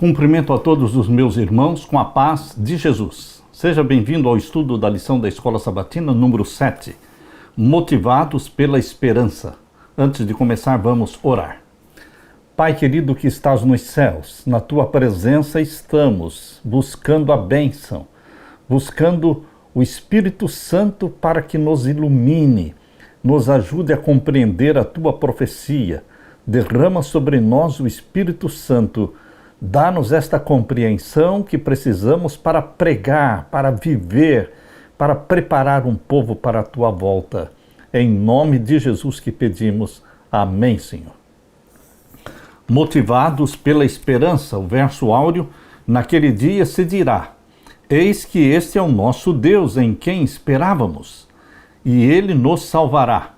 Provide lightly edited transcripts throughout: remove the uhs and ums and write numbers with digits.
Cumprimento a todos os meus irmãos com a paz de Jesus. Seja bem-vindo ao estudo da lição da Escola Sabatina número 7, Motivados pela Esperança. Antes de começar, vamos orar. Pai querido que estás nos céus, na tua presença estamos buscando a bênção, buscando o Espírito Santo para que nos ilumine, nos ajude a compreender a tua profecia. Derrama sobre nós o Espírito Santo. Dá-nos esta compreensão que precisamos para pregar, para viver, para preparar um povo para a tua volta. Em nome de Jesus que pedimos. Amém, Senhor. Motivados pela esperança, o verso áureo, naquele dia se dirá: eis que este é o nosso Deus em quem esperávamos, e ele nos salvará.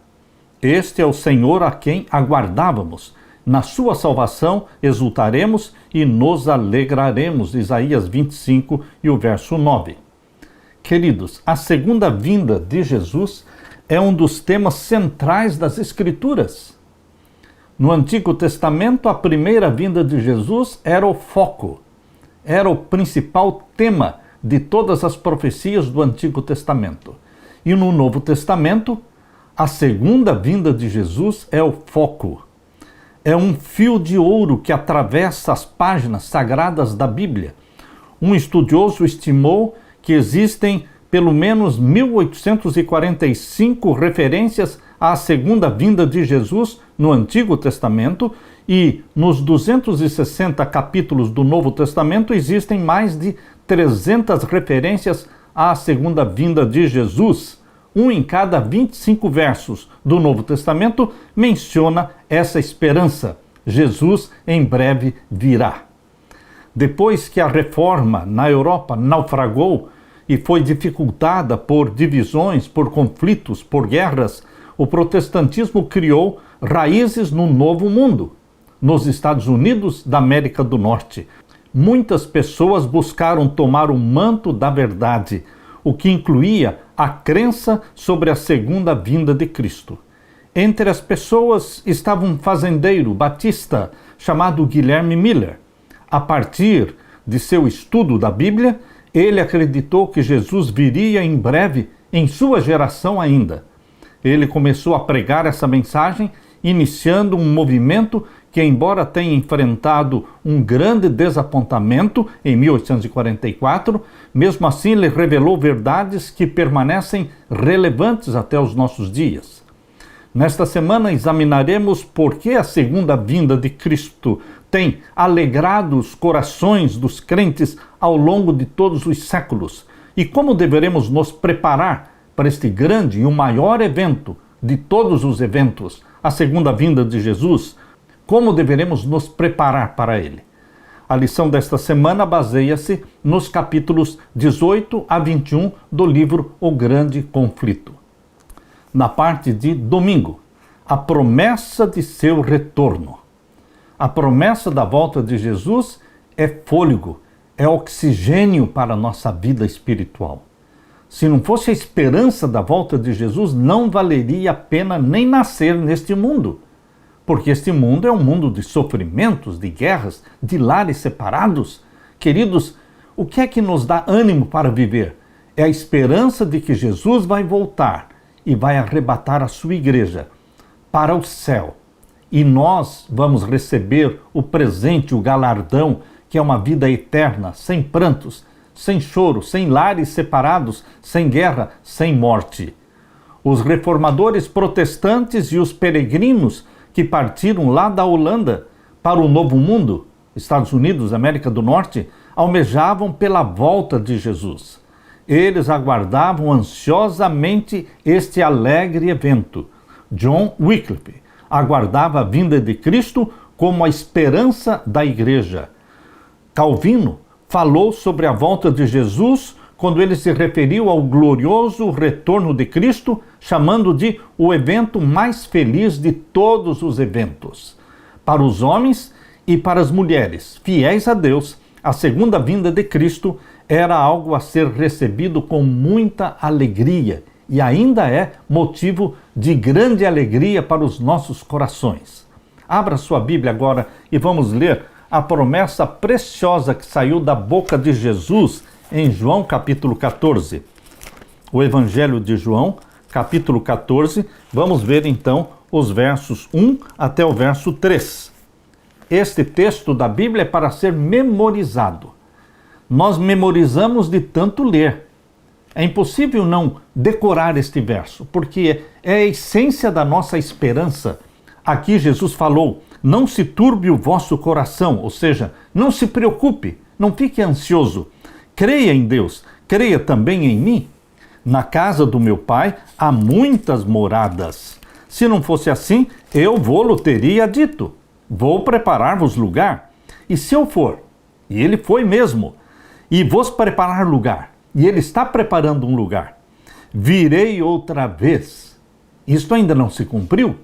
Este é o Senhor a quem aguardávamos. Na sua salvação exultaremos e nos alegraremos. Isaías 25 e o verso 9. Queridos, a segunda vinda de Jesus é um dos temas centrais das Escrituras. No Antigo Testamento, a primeira vinda de Jesus era o foco, era o principal tema de todas as profecias do Antigo Testamento. E no Novo Testamento, a segunda vinda de Jesus é o foco. É um fio de ouro que atravessa as páginas sagradas da Bíblia. Um estudioso estimou que existem pelo menos 1845 referências à segunda vinda de Jesus no Antigo Testamento e nos 260 capítulos do Novo Testamento existem mais de 300 referências à segunda vinda de Jesus. Um em cada 25 versos do Novo Testamento menciona essa esperança. Jesus em breve virá. Depois que a reforma na Europa naufragou e foi dificultada por divisões, por conflitos, por guerras, o protestantismo criou raízes no Novo Mundo, nos Estados Unidos da América do Norte. Muitas pessoas buscaram tomar o manto da verdade, o que incluía a crença sobre a segunda vinda de Cristo. Entre as pessoas estava um fazendeiro batista chamado Guilherme Miller. A partir de seu estudo da Bíblia, ele acreditou que Jesus viria em breve em sua geração ainda. Ele começou a pregar essa mensagem, iniciando um movimento que, embora tenha enfrentado um grande desapontamento em 1844, mesmo assim ele revelou verdades que permanecem relevantes até os nossos dias. Nesta semana examinaremos por que a segunda vinda de Cristo tem alegrado os corações dos crentes ao longo de todos os séculos e como deveremos nos preparar para este grande e o maior evento de todos os eventos, a segunda vinda de Jesus. Como deveremos nos preparar para ele? A lição desta semana baseia-se nos capítulos 18 a 21 do livro O Grande Conflito. Na parte de domingo, a promessa de seu retorno. A promessa da volta de Jesus é fôlego, é oxigênio para a nossa vida espiritual. Se não fosse a esperança da volta de Jesus, não valeria a pena nem nascer neste mundo. Porque este mundo é um mundo de sofrimentos, de guerras, de lares separados. Queridos, o que é que nos dá ânimo para viver? É a esperança de que Jesus vai voltar e vai arrebatar a sua igreja para o céu. E nós vamos receber o presente, o galardão, que é uma vida eterna, sem prantos, sem choro, sem lares separados, sem guerra, sem morte. Os reformadores protestantes e os peregrinos que partiram lá da Holanda para o Novo Mundo, Estados Unidos, América do Norte, almejavam pela volta de Jesus. Eles aguardavam ansiosamente este alegre evento. John Wycliffe aguardava a vinda de Cristo como a esperança da igreja. Calvino falou sobre a volta de Jesus quando ele se referiu ao glorioso retorno de Cristo, chamando de o evento mais feliz de todos os eventos. Para os homens e para as mulheres fiéis a Deus, a segunda vinda de Cristo era algo a ser recebido com muita alegria e ainda é motivo de grande alegria para os nossos corações. Abra sua Bíblia agora e vamos ler a promessa preciosa que saiu da boca de Jesus em João capítulo 14. O Evangelho de João, capítulo 14, vamos ver então os versos 1 até o verso 3. Este texto da Bíblia é para ser memorizado. Nós memorizamos de tanto ler. É impossível não decorar este verso, porque é a essência da nossa esperança. Aqui Jesus falou: não se turbe o vosso coração, ou seja, não se preocupe, não fique ansioso. Creia em Deus, creia também em mim. Na casa do meu Pai há muitas moradas. Se não fosse assim, eu vou-lo teria dito. Vou preparar-vos lugar. E se eu for, e ele foi mesmo, e vos preparar lugar, e ele está preparando um lugar, virei outra vez. Isto ainda não se cumpriu,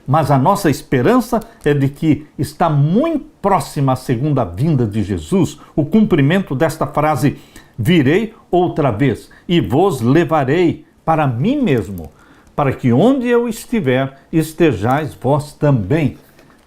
mas a nossa esperança é de que está muito próxima a segunda vinda de Jesus, o cumprimento desta frase: virei outra vez e vos levarei para mim mesmo, para que onde eu estiver, estejais vós também.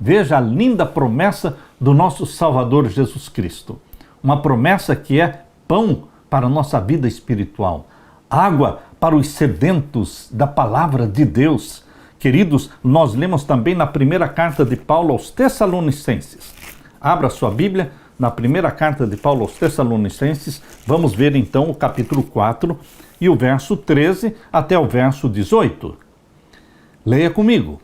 Veja a linda promessa do nosso Salvador Jesus Cristo. Uma promessa que é pão para a nossa vida espiritual, água para os sedentos da palavra de Deus. Queridos, nós lemos também na primeira carta de Paulo aos Tessalonicenses. Abra sua Bíblia na primeira carta de Paulo aos Tessalonicenses. Vamos ver então o capítulo 4 e o verso 13 até o verso 18. Leia comigo.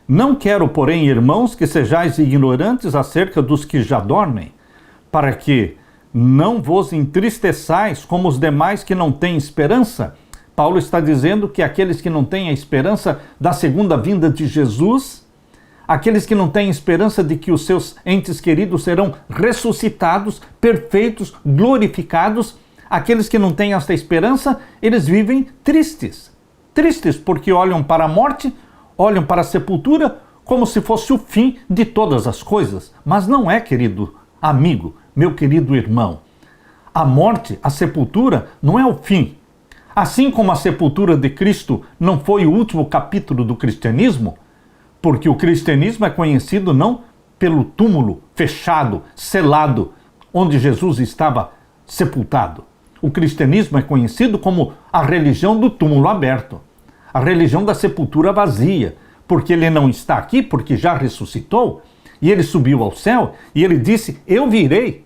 Não quero, porém, irmãos, que sejais ignorantes acerca dos que já dormem, para que não vos entristeçais como os demais que não têm esperança. Paulo está dizendo que aqueles que não têm a esperança da segunda vinda de Jesus, aqueles que não têm esperança de que os seus entes queridos serão ressuscitados, perfeitos, glorificados, aqueles que não têm esta esperança, eles vivem tristes. Tristes porque olham para a morte, olham para a sepultura como se fosse o fim de todas as coisas. Mas não é, querido amigo, meu querido irmão. A morte, a sepultura, não é o fim. Assim como a sepultura de Cristo não foi o último capítulo do cristianismo, porque o cristianismo é conhecido não pelo túmulo fechado, selado, onde Jesus estava sepultado. O cristianismo é conhecido como a religião do túmulo aberto, a religião da sepultura vazia, porque ele não está aqui, porque já ressuscitou, e ele subiu ao céu, e ele disse: eu virei,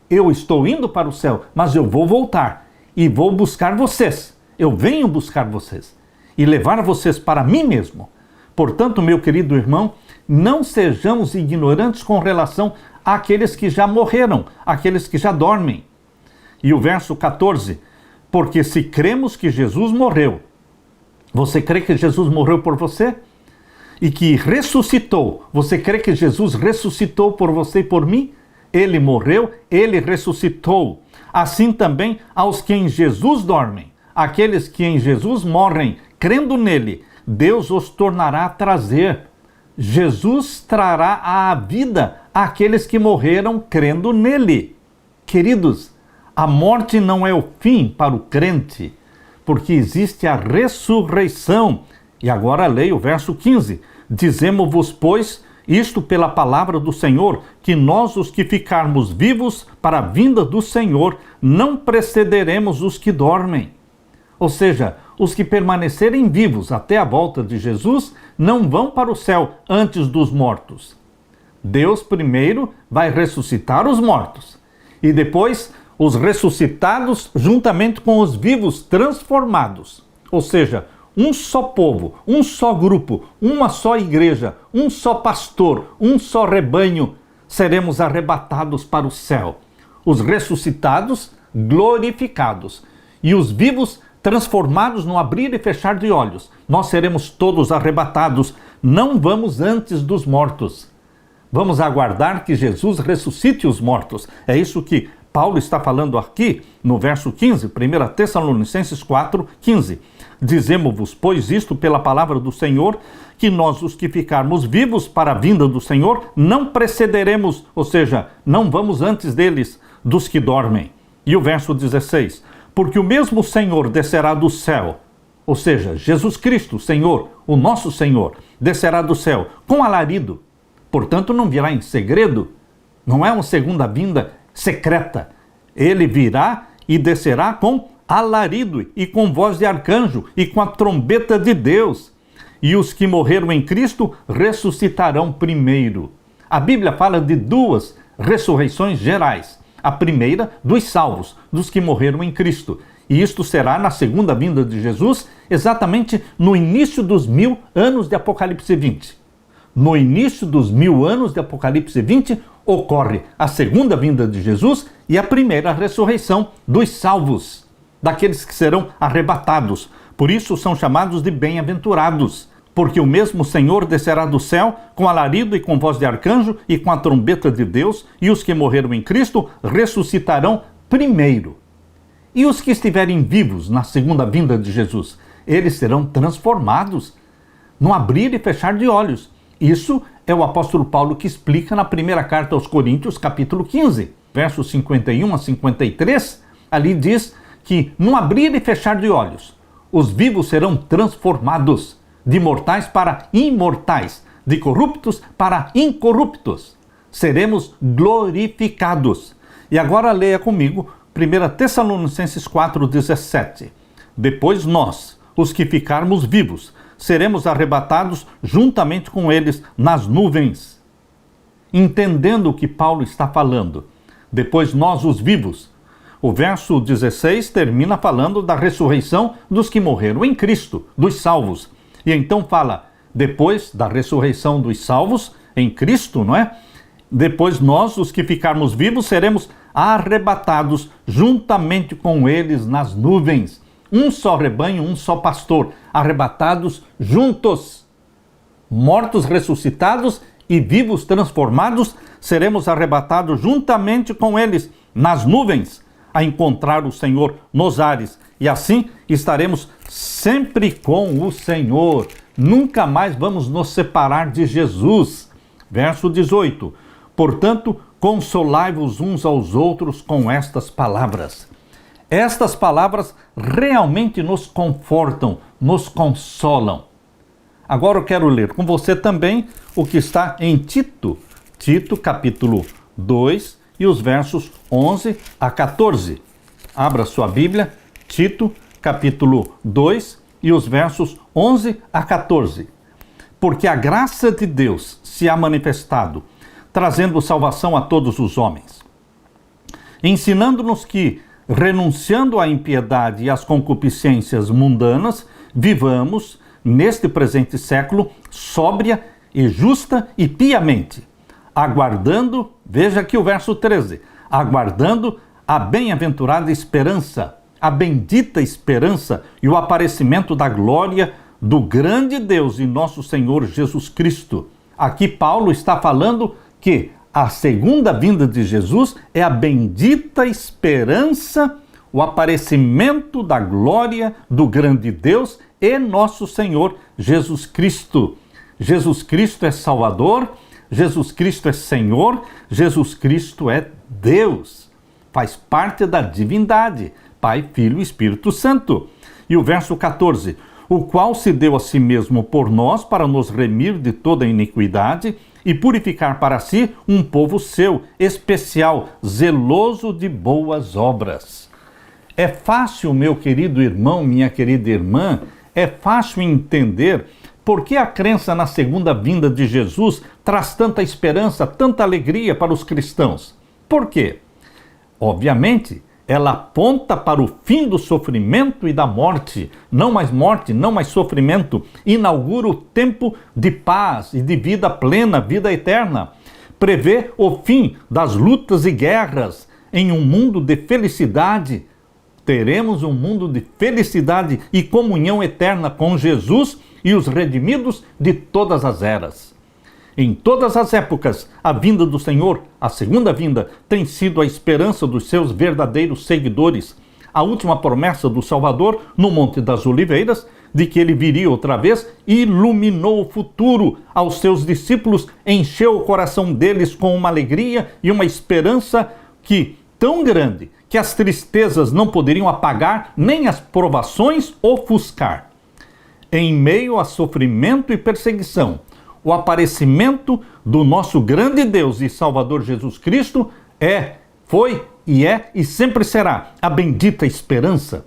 eu estou indo para o céu, mas eu vou voltar, e vou buscar vocês, eu venho buscar vocês, e levar vocês para mim mesmo. Portanto, meu querido irmão, não sejamos ignorantes com relação àqueles que já morreram, àqueles que já dormem. E o verso 14, porque se cremos que Jesus morreu, você crê que Jesus morreu por você? E que ressuscitou, você crê que Jesus ressuscitou por você e por mim? Ele morreu, ele ressuscitou. Assim também aos que em Jesus dormem, aqueles que em Jesus morrem, crendo nele, Deus os tornará a trazer. Jesus trará à vida àqueles que morreram crendo nele. Queridos, a morte não é o fim para o crente, porque existe a ressurreição. E agora leia o verso 15. Dizemo-vos, pois, isto pela palavra do Senhor, que nós, os que ficarmos vivos para a vinda do Senhor, não precederemos os que dormem. Ou seja, os que permanecerem vivos até a volta de Jesus não vão para o céu antes dos mortos. Deus primeiro vai ressuscitar os mortos e depois os ressuscitados juntamente com os vivos transformados. Ou seja, um só povo, um só grupo, uma só igreja, um só pastor, um só rebanho, seremos arrebatados para o céu. Os ressuscitados glorificados e os vivos transformados no abrir e fechar de olhos. Nós seremos todos arrebatados, não vamos antes dos mortos. Vamos aguardar que Jesus ressuscite os mortos. É isso que Paulo está falando aqui no verso 15, 1 Tessalonicenses 4, 15. Dizemo-vos, pois, isto pela palavra do Senhor, que nós, os que ficarmos vivos para a vinda do Senhor, não precederemos, ou seja, não vamos antes deles, dos que dormem. E o verso 16, porque o mesmo Senhor descerá do céu, ou seja, Jesus Cristo, o Senhor, o nosso Senhor, descerá do céu com alarido. Portanto, não virá em segredo, Não é uma segunda vinda secreta. Ele virá e descerá com alarido e com voz de arcanjo e com a trombeta de Deus. E os que morreram em Cristo ressuscitarão primeiro. A Bíblia fala de duas ressurreições gerais. A primeira, dos salvos, dos que morreram em Cristo. E isto será na segunda vinda de Jesus, exatamente no início dos 1000 anos de Apocalipse 20. No início dos 1000 anos de Apocalipse 20, ocorre a segunda vinda de Jesus e a primeira ressurreição dos salvos, daqueles que serão arrebatados. Por isso são chamados de bem-aventurados, porque o mesmo Senhor descerá do céu com alarido e com voz de arcanjo e com a trombeta de Deus, e os que morreram em Cristo ressuscitarão primeiro. E os que estiverem vivos na segunda vinda de Jesus, eles serão transformados no abrir e fechar de olhos. Isso é o apóstolo Paulo que explica na primeira carta aos Coríntios, capítulo 15, versos 51 a 53. Ali diz que no abrir e fechar de olhos, os vivos serão transformados de mortais para imortais, de corruptos para incorruptos. Seremos glorificados. E agora leia comigo 1 Tessalonicenses 4,17. Depois nós, os que ficarmos vivos, seremos arrebatados juntamente com eles nas nuvens. Entendendo o que Paulo está falando, depois nós, os vivos. O verso 16 termina falando da ressurreição dos que morreram em Cristo, dos salvos. E então fala, depois da ressurreição dos salvos em Cristo, não é? Depois nós, os que ficarmos vivos, seremos arrebatados juntamente com eles nas nuvens. Um só rebanho, um só pastor, arrebatados juntos. Mortos ressuscitados e vivos transformados, seremos arrebatados juntamente com eles nas nuvens, a encontrar o Senhor nos ares. E assim estaremos sempre com o Senhor. Nunca mais vamos nos separar de Jesus. Verso 18. Portanto, consolai-vos uns aos outros com estas palavras. Estas palavras realmente nos confortam, nos consolam. Agora eu quero ler com você também o que está em Tito. Tito, capítulo 2, e os versos 11 a 14. Abra sua Bíblia, Tito, capítulo 2, e os versos 11 a 14. Porque a graça de Deus se há manifestado, trazendo salvação a todos os homens, ensinando-nos que, renunciando à impiedade e às concupiscências mundanas, vivamos, neste presente século, sóbria e justa e piamente, aguardando, veja aqui o verso 13, aguardando a bem-aventurada esperança, a bendita esperança e o aparecimento da glória do grande Deus e nosso Senhor Jesus Cristo. Aqui Paulo está falando que a segunda vinda de Jesus é a bendita esperança, o aparecimento da glória do grande Deus e nosso Senhor Jesus Cristo. Jesus Cristo é Salvador, Jesus Cristo é Senhor, Jesus Cristo é Deus. Faz parte da divindade, Pai, Filho e Espírito Santo. E o verso 14, o qual se deu a si mesmo por nós para nos remir de toda iniquidade e purificar para si um povo seu, especial, zeloso de boas obras. É fácil, meu querido irmão, minha querida irmã, é fácil entender por que a crença na segunda vinda de Jesus traz tanta esperança, tanta alegria para os cristãos. Por quê? Obviamente, ela aponta para o fim do sofrimento e da morte. Não mais sofrimento. Inaugura o tempo de paz e de vida plena, vida eterna. Prevê o fim das lutas e guerras em um mundo de felicidade. Teremos um mundo de felicidade e comunhão eterna com Jesus e os redimidos de todas as eras. Em todas as épocas, a vinda do Senhor, a segunda vinda, tem sido a esperança dos seus verdadeiros seguidores. A última promessa do Salvador, no Monte das Oliveiras, de que ele viria outra vez, iluminou o futuro aos seus discípulos, encheu o coração deles com uma alegria e uma esperança tão grande que as tristezas não poderiam apagar, nem as provações ofuscar. Em meio a sofrimento e perseguição, o aparecimento do nosso grande Deus e Salvador Jesus Cristo foi e sempre será a bendita esperança.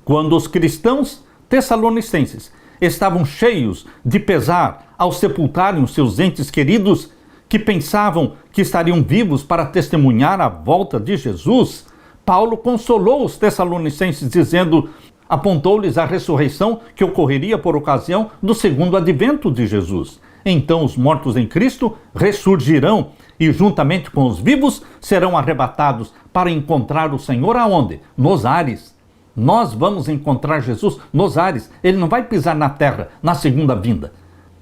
Quando os cristãos tessalonicenses estavam cheios de pesar ao sepultarem os seus entes queridos, que pensavam que estariam vivos para testemunhar a volta de Jesus, Paulo consolou os tessalonicenses dizendo, apontou-lhes a ressurreição que ocorreria por ocasião do segundo advento de Jesus. Então os mortos em Cristo ressurgirão e juntamente com os vivos serão arrebatados para encontrar o Senhor aonde? Nos ares. Nós vamos encontrar Jesus nos ares. Ele não vai pisar na terra na segunda vinda.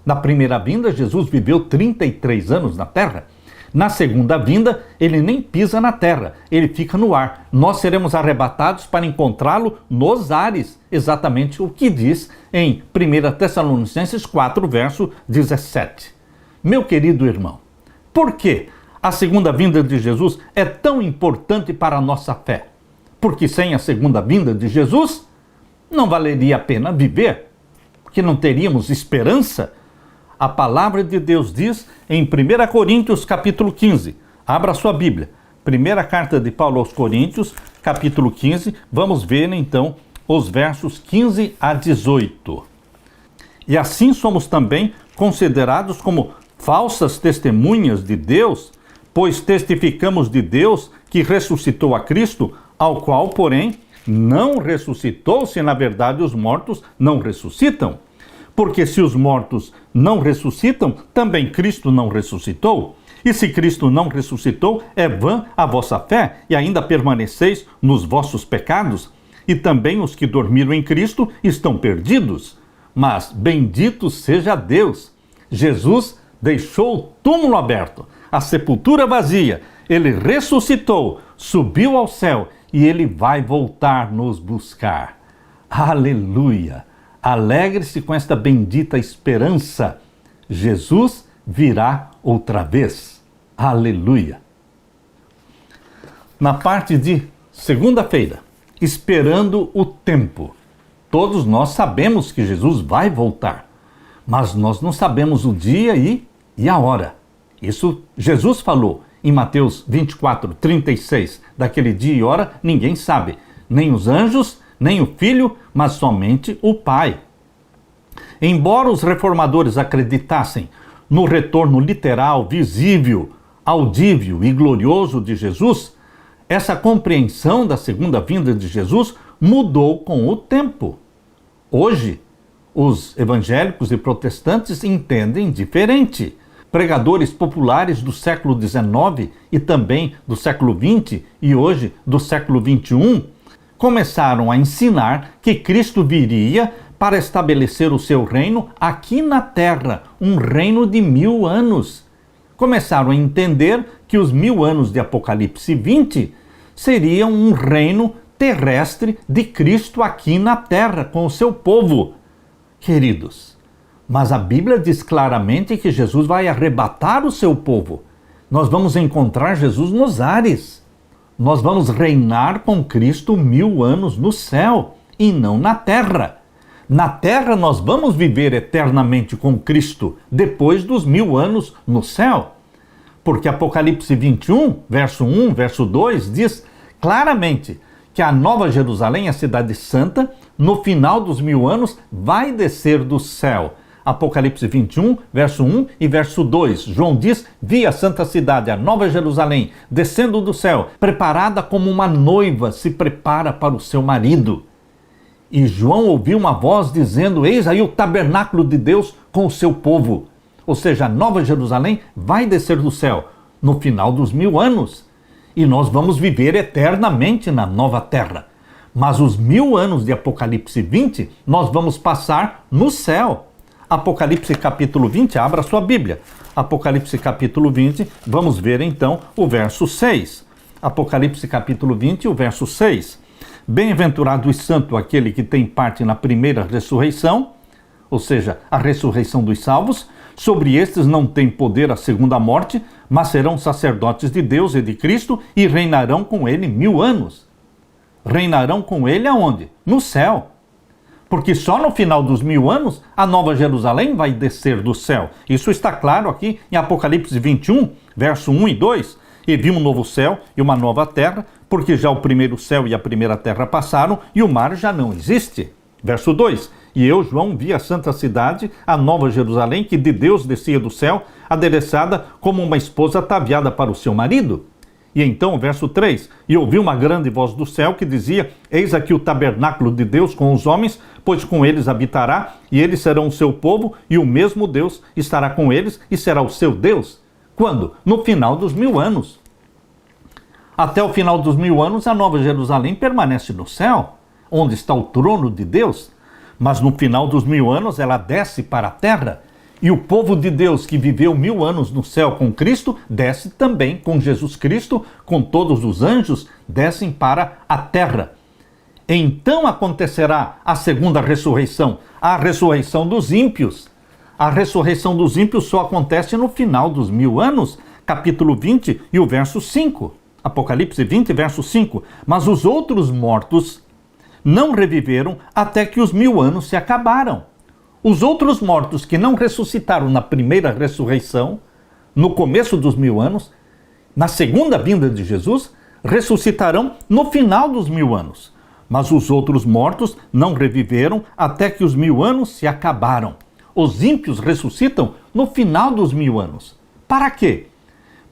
Na primeira vinda, Jesus viveu 33 anos na terra. Na segunda vinda, ele nem pisa na terra, ele fica no ar. Nós seremos arrebatados para encontrá-lo nos ares. Exatamente o que diz em 1 Tessalonicenses 4, verso 17. Meu querido irmão, por que a segunda vinda de Jesus é tão importante para a nossa fé? Porque sem a segunda vinda de Jesus, não valeria a pena viver, porque não teríamos esperança. A palavra de Deus diz em 1 Coríntios capítulo 15, abra sua Bíblia, primeira carta de Paulo aos Coríntios, capítulo 15, vamos ver então os versos 15 a 18. E assim somos também considerados como falsas testemunhas de Deus, pois testificamos de Deus que ressuscitou a Cristo, ao qual, porém, não ressuscitou, se na verdade os mortos não ressuscitam. Porque se os mortos não ressuscitam, também Cristo não ressuscitou. E se Cristo não ressuscitou, é vã a vossa fé, e ainda permaneceis nos vossos pecados. E também os que dormiram em Cristo estão perdidos. Mas bendito seja Deus! Jesus deixou o túmulo aberto, a sepultura vazia. Ele ressuscitou, subiu ao céu, e ele vai voltar nos buscar. Aleluia! Alegre-se com esta bendita esperança. Jesus virá outra vez. Aleluia! Na parte de segunda-feira, esperando o tempo. Todos nós sabemos que Jesus vai voltar, mas nós não sabemos o dia e a hora. Isso Jesus falou em Mateus 24, 36. Daquele dia e hora ninguém sabe, nem os anjos, nem o Filho, mas somente o Pai. Embora os reformadores acreditassem no retorno literal, visível, audível e glorioso de Jesus, essa compreensão da segunda vinda de Jesus mudou com o tempo. Hoje, os evangélicos e protestantes entendem diferente. Pregadores populares do século XIX e também do século XX e hoje do século XXI começaram a ensinar que Cristo viria para estabelecer o seu reino aqui na terra, um reino de 1000 anos. Começaram a entender que os 1000 anos de Apocalipse 20 seriam um reino terrestre de Cristo aqui na terra, com o seu povo. Queridos, mas a Bíblia diz claramente que Jesus vai arrebatar o seu povo. Nós vamos encontrar Jesus nos ares. Nós vamos reinar com Cristo 1000 anos no céu e não na terra. Na terra nós vamos viver eternamente com Cristo depois dos 1000 anos no céu. Porque Apocalipse 21, verso 1, verso 2, diz claramente que a Nova Jerusalém, a cidade santa, no final dos 1000 anos, vai descer do céu. Apocalipse 21, verso 1 e verso 2. João diz, vi a santa cidade, a Nova Jerusalém, descendo do céu, preparada como uma noiva se prepara para o seu marido. E João ouviu uma voz dizendo, eis aí o tabernáculo de Deus com o seu povo. Ou seja, a Nova Jerusalém vai descer do céu no final dos 1000 anos. E nós vamos viver eternamente na nova terra. Mas os 1000 anos de Apocalipse 20, nós vamos passar no céu. Apocalipse capítulo 20, abra sua Bíblia. Apocalipse capítulo 20, vamos ver então o verso 6. Apocalipse capítulo 20, o verso 6. Bem-aventurado e santo aquele que tem parte na primeira ressurreição, ou seja, a ressurreição dos salvos. Sobre estes não tem poder a segunda morte, mas serão sacerdotes de Deus e de Cristo e reinarão com ele 1000 anos. Reinarão com ele aonde? No céu. porque só no final dos 1000 anos a Nova Jerusalém vai descer do céu. Isso está claro aqui em Apocalipse 21, verso 1 e 2. E vi um novo céu e uma nova terra, porque já o primeiro céu e a primeira terra passaram e o mar já não existe. Verso 2. E eu, João, vi a santa cidade, a Nova Jerusalém, que de Deus descia do céu, adereçada como uma esposa ataviada para o seu marido. E então, verso 3, e ouvi uma grande voz do céu que dizia, eis aqui o tabernáculo de Deus com os homens, pois com eles habitará, e eles serão o seu povo, e o mesmo Deus estará com eles, e será o seu Deus. Quando? No final dos 1000 anos. Até o final dos 1000 anos, a Nova Jerusalém permanece no céu, onde está o trono de Deus, mas no final dos 1000 anos ela desce para a terra, e o povo de Deus que viveu 1000 anos no céu com Cristo, desce também com Jesus Cristo, com todos os anjos, descem para a terra. Então acontecerá a segunda ressurreição, a ressurreição dos ímpios. A ressurreição dos ímpios só acontece no final dos 1000 anos, capítulo 20 e o verso 5. Apocalipse 20, verso 5. Mas os outros mortos não reviveram até que os 1000 anos se acabaram. Os outros mortos que não ressuscitaram na primeira ressurreição, no começo dos 1000 anos, na segunda vinda de Jesus, ressuscitarão no final dos 1000 anos. Mas os outros mortos não reviveram até que os 1000 anos se acabaram. Os ímpios ressuscitam no final dos 1000 anos. Para quê?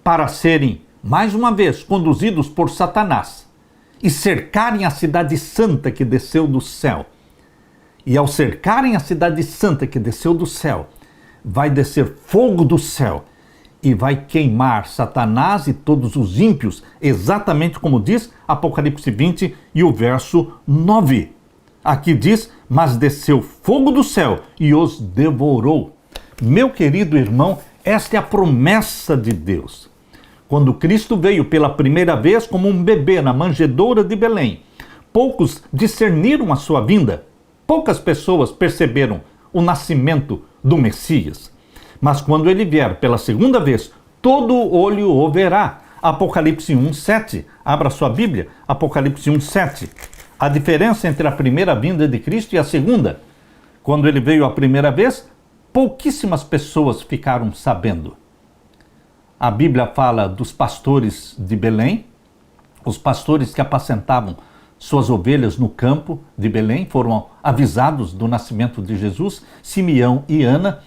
Para serem, mais uma vez, conduzidos por Satanás e cercarem a cidade santa que desceu do céu. E ao cercarem a cidade santa que desceu do céu, vai descer fogo do céu e vai queimar Satanás e todos os ímpios, exatamente como diz Apocalipse 20 e o verso 9. Aqui diz, mas desceu fogo do céu e os devorou. Meu querido irmão, esta é a promessa de Deus. Quando Cristo veio pela primeira vez como um bebê na manjedoura de Belém, poucos discerniram a sua vinda. Poucas pessoas perceberam o nascimento do Messias. Mas quando ele vier pela segunda vez, todo olho o verá. Apocalipse 1:7. Abra sua Bíblia, Apocalipse 1:7. A diferença entre a primeira vinda de Cristo e a segunda. Quando ele veio a primeira vez, pouquíssimas pessoas ficaram sabendo. A Bíblia fala dos pastores de Belém, os pastores que apacentavam suas ovelhas no campo de Belém, foram avisados do nascimento de Jesus, Simeão e Ana,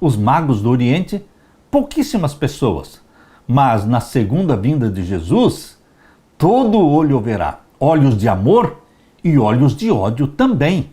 os magos do Oriente, pouquíssimas pessoas. Mas na segunda vinda de Jesus, todo olho o verá, olhos de amor e olhos de ódio também.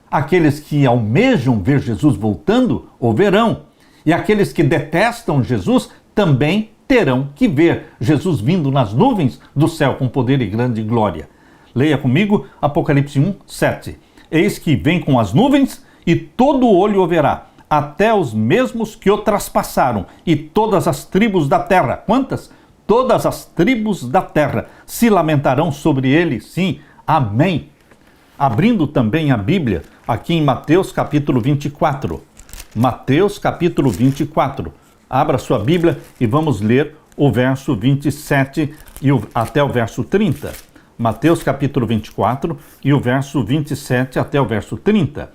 Aqueles que almejam ver Jesus voltando, o verão. E aqueles que detestam Jesus também terão que ver Jesus vindo nas nuvens do céu com poder e grande glória. Leia comigo Apocalipse 1:7. Eis que vem com as nuvens e todo olho o verá, até os mesmos que o traspassaram, e todas as tribos da terra. Quantas? Todas as tribos da terra se lamentarão sobre ele, sim. Amém. Abrindo também a Bíblia, aqui em Mateus capítulo 24. Mateus capítulo 24. Abra sua Bíblia e vamos ler o verso 27 até o verso 30. Mateus capítulo 24 e o verso 27 até o verso 30.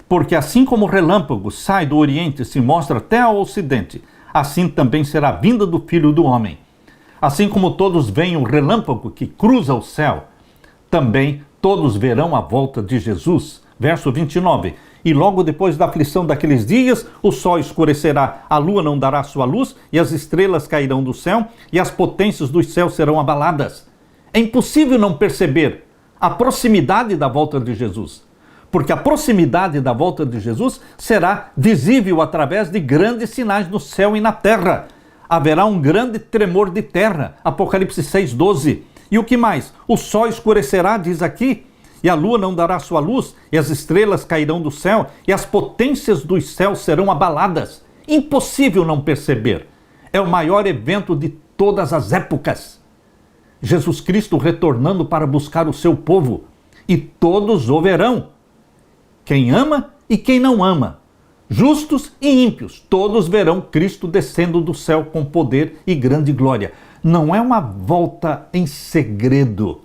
Porque assim como o relâmpago sai do Oriente e se mostra até ao Ocidente, assim também será a vinda do Filho do Homem. Assim como todos veem o relâmpago que cruza o céu, também todos verão a volta de Jesus. Verso 29. E logo depois da aflição daqueles dias, o sol escurecerá, a lua não dará sua luz, e as estrelas cairão do céu, e as potências dos céus serão abaladas. É impossível não perceber a proximidade da volta de Jesus, porque a proximidade da volta de Jesus será visível através de grandes sinais no céu e na terra. Haverá um grande tremor de terra, Apocalipse 6:12. E o que mais? O sol escurecerá, diz aqui, e a lua não dará sua luz, e as estrelas cairão do céu, e as potências dos céus serão abaladas. Impossível não perceber. É o maior evento de todas as épocas. Jesus Cristo retornando para buscar o seu povo, e todos o verão. Quem ama e quem não ama, justos e ímpios, todos verão Cristo descendo do céu com poder e grande glória. Não é uma volta em segredo,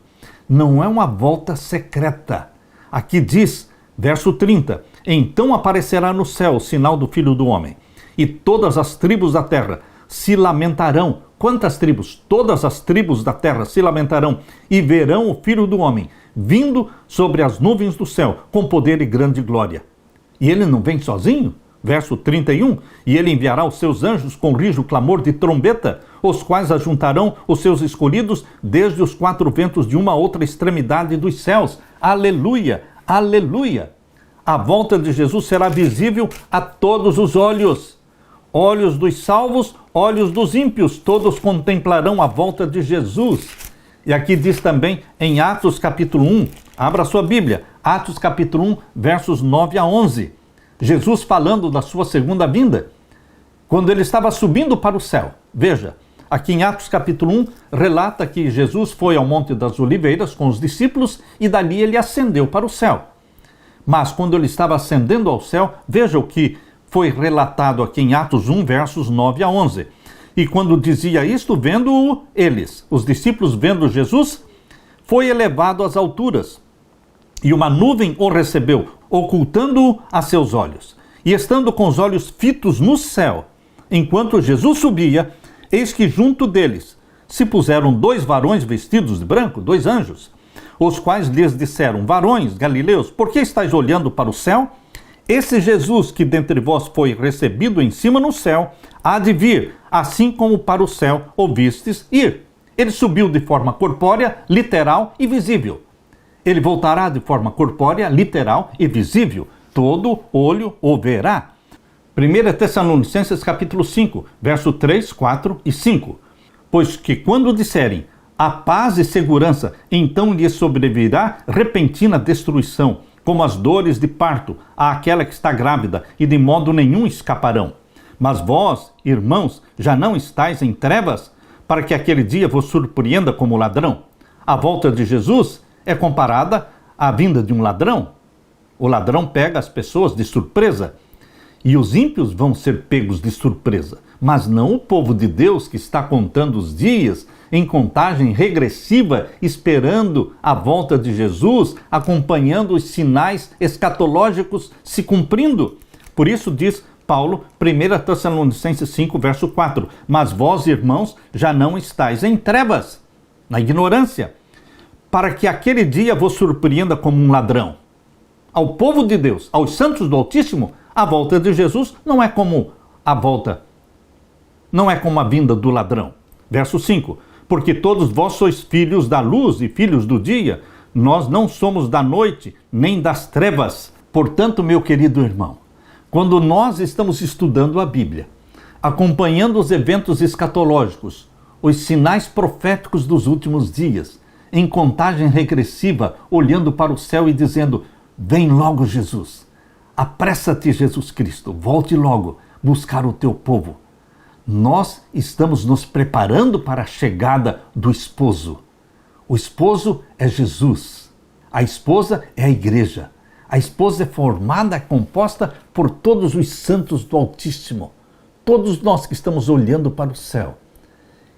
não é uma volta secreta. Aqui diz Verso 30. Então aparecerá no céu o sinal do Filho do Homem, e todas as tribos da terra se lamentarão. Quantas tribos? Todas as tribos da terra se lamentarão e verão o Filho do Homem vindo sobre as nuvens do céu com poder e grande glória. E ele não vem sozinho? Verso 31. E ele enviará os seus anjos com rijo clamor de trombeta, os quais ajuntarão os seus escolhidos desde os quatro ventos de uma outra extremidade dos céus. Aleluia! Aleluia! A volta de Jesus será visível a todos os olhos. Olhos dos salvos, olhos dos ímpios, todos contemplarão a volta de Jesus. E aqui diz também em Atos capítulo 1, abra sua Bíblia, Atos capítulo 1, versos 9 a 11. Jesus falando da sua segunda vinda, quando ele estava subindo para o céu. Veja, aqui em Atos capítulo 1, relata que Jesus foi ao Monte das Oliveiras com os discípulos e dali ele ascendeu para o céu. Mas quando ele estava ascendendo ao céu, veja o que foi relatado aqui em Atos 1, versos 9 a 11. E quando dizia isto, vendo-o eles, os discípulos vendo Jesus, foi elevado às alturas, e uma nuvem o recebeu, ocultando-o a seus olhos. E estando com os olhos fitos no céu, enquanto Jesus subia, eis que junto deles se puseram dois varões vestidos de branco, dois anjos, os quais lhes disseram: varões galileus, por que estáis olhando para o céu? Esse Jesus que dentre vós foi recebido em cima no céu, há de vir, assim como para o céu o vistes ir. Ele subiu de forma corpórea, literal e visível. Ele voltará de forma corpórea, literal e visível. Todo olho o verá. 1 Tessalonicenses capítulo 5, verso 3, 4 e 5. Pois que quando disserem a paz e segurança, então lhes sobrevirá repentina destruição, como as dores de parto àquela que está grávida, e de modo nenhum escaparão. Mas vós, irmãos, já não estáis em trevas, para que aquele dia vos surpreenda como ladrão. A volta de Jesus é comparada à vinda de um ladrão. O ladrão pega as pessoas de surpresa, e os ímpios vão ser pegos de surpresa, mas não o povo de Deus que está contando os dias em contagem regressiva, esperando a volta de Jesus, acompanhando os sinais escatológicos se cumprindo. Por isso diz Paulo, 1 Tessalonicenses 5, verso 4, mas vós, irmãos, já não estáis em trevas, na ignorância, para que aquele dia vos surpreenda como um ladrão. Ao povo de Deus, aos santos do Altíssimo, a volta de Jesus não é como a vinda do ladrão. Verso 5, porque todos vós sois filhos da luz e filhos do dia, nós não somos da noite, nem das trevas. Portanto, meu querido irmão, quando nós estamos estudando a Bíblia, acompanhando os eventos escatológicos, os sinais proféticos dos últimos dias, em contagem regressiva, olhando para o céu e dizendo: vem logo Jesus, apressa-te Jesus Cristo, volte logo buscar o teu povo. Nós estamos nos preparando para a chegada do esposo. O esposo é Jesus. A esposa é a igreja. A esposa é formada, é composta por todos os santos do Altíssimo. Todos nós que estamos olhando para o céu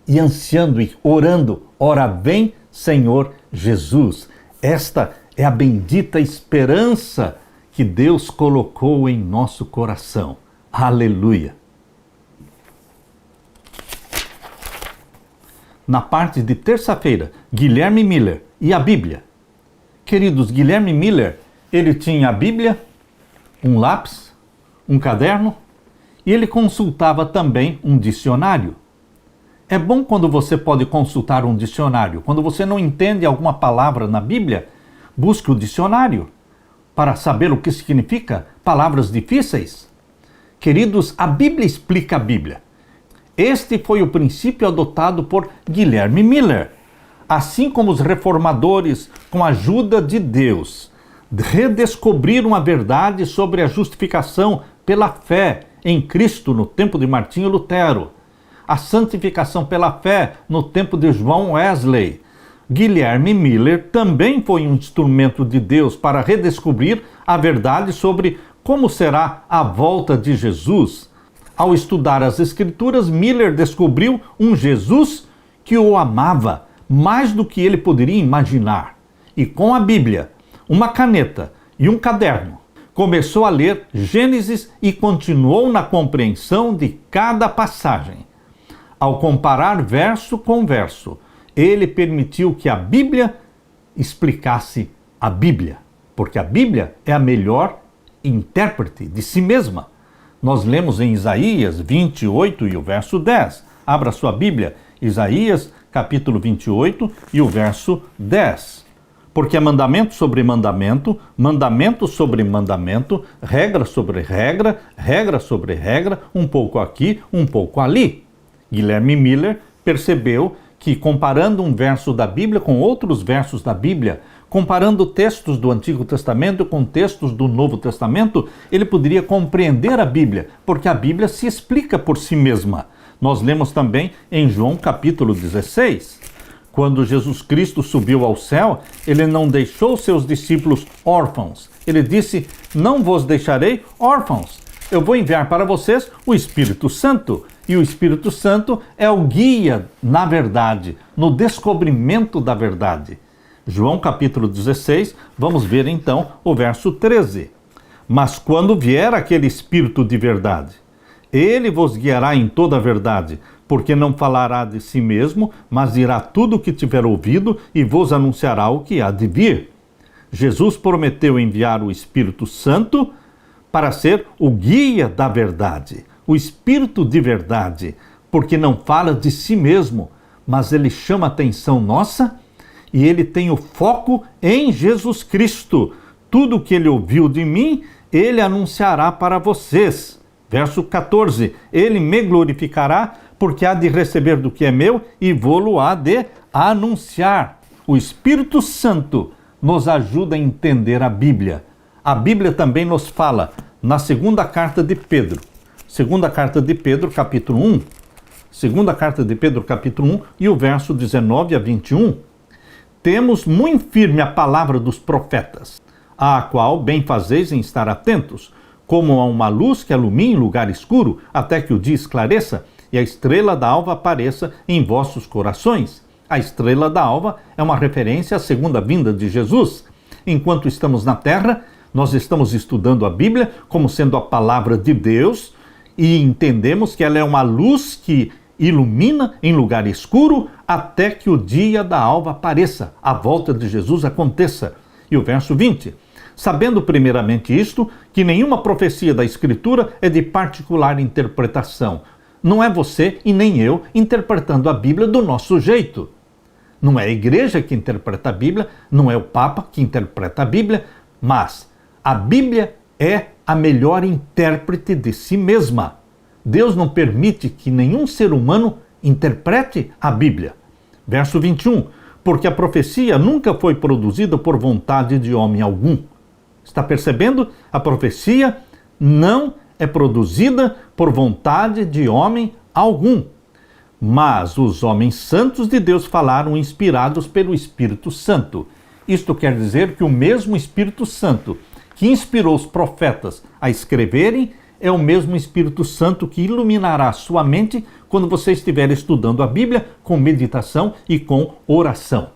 e ansiando e orando, ora vem Senhor Jesus. Esta é a bendita esperança que Deus colocou em nosso coração. Aleluia! Na parte de terça-feira, Guilherme Miller e a Bíblia. Queridos, Guilherme Miller, ele tinha a Bíblia, um lápis, um caderno, e ele consultava também um dicionário. É bom quando você pode consultar um dicionário. Quando você não entende alguma palavra na Bíblia, busque o dicionário para saber o que significa palavras difíceis. Queridos, a Bíblia explica a Bíblia. Este foi o princípio adotado por Guilherme Miller. Assim como os reformadores, com a ajuda de Deus, redescobriram a verdade sobre a justificação pela fé em Cristo no tempo de Martinho Lutero, a santificação pela fé no tempo de João Wesley, Guilherme Miller também foi um instrumento de Deus para redescobrir a verdade sobre como será a volta de Jesus. Ao estudar as Escrituras, Miller descobriu um Jesus que o amava mais do que ele poderia imaginar. E com a Bíblia, uma caneta e um caderno. Começou a ler Gênesis e continuou na compreensão de cada passagem. Ao comparar verso com verso, ele permitiu que a Bíblia explicasse a Bíblia, porque a Bíblia é a melhor intérprete de si mesma. Nós lemos em Isaías 28 e o verso 10. Abra sua Bíblia, Isaías capítulo 28 e o verso 10. Porque é mandamento sobre mandamento, mandamento sobre mandamento, regra sobre regra, regra sobre regra, um pouco aqui, um pouco ali. Guilherme Miller percebeu que, comparando um verso da Bíblia com outros versos da Bíblia, comparando textos do Antigo Testamento com textos do Novo Testamento, ele poderia compreender a Bíblia, porque a Bíblia se explica por si mesma. Nós lemos também em João capítulo 16. Quando Jesus Cristo subiu ao céu, ele não deixou seus discípulos órfãos. Ele disse: não vos deixarei órfãos. Eu vou enviar para vocês o Espírito Santo. E o Espírito Santo é o guia na verdade, no descobrimento da verdade. João capítulo 16, vamos ver então o verso 13. Mas quando vier aquele Espírito de verdade, ele vos guiará em toda a verdade, porque não falará de si mesmo, mas dirá tudo o que tiver ouvido e vos anunciará o que há de vir. Jesus prometeu enviar o Espírito Santo para ser o guia da verdade, o Espírito de verdade, porque não fala de si mesmo, mas ele chama a atenção nossa e ele tem o foco em Jesus Cristo. Tudo o que ele ouviu de mim, ele anunciará para vocês. Verso 14, ele me glorificará, porque há de receber do que é meu e vô-lo há de anunciar. O Espírito Santo nos ajuda a entender a Bíblia. A Bíblia também nos fala na segunda carta de Pedro. Segunda carta de Pedro, capítulo 1. Segunda carta de Pedro, capítulo 1 e o verso 19 a 21. Temos muito firme a palavra dos profetas, à qual bem fazeis em estar atentos, como a uma luz que ilumine lugar escuro, até que o dia esclareça e a estrela da alva apareça em vossos corações. A estrela da alva é uma referência à segunda vinda de Jesus. Enquanto estamos na terra, nós estamos estudando a Bíblia como sendo a palavra de Deus e entendemos que ela é uma luz que ilumina em lugar escuro até que o dia da alva apareça, a volta de Jesus aconteça. E o verso 20. Sabendo primeiramente isto, que nenhuma profecia da Escritura é de particular interpretação. Não é você e nem eu interpretando a Bíblia do nosso jeito. Não é a igreja que interpreta a Bíblia, não é o Papa que interpreta a Bíblia, mas a Bíblia é a melhor intérprete de si mesma. Deus não permite que nenhum ser humano interprete a Bíblia. Verso 21. Porque a profecia nunca foi produzida por vontade de homem algum. Está percebendo? A profecia não é produzida por vontade de homem algum. Mas os homens santos de Deus falaram inspirados pelo Espírito Santo. Isto quer dizer que o mesmo Espírito Santo que inspirou os profetas a escreverem é o mesmo Espírito Santo que iluminará a sua mente quando você estiver estudando a Bíblia com meditação e com oração.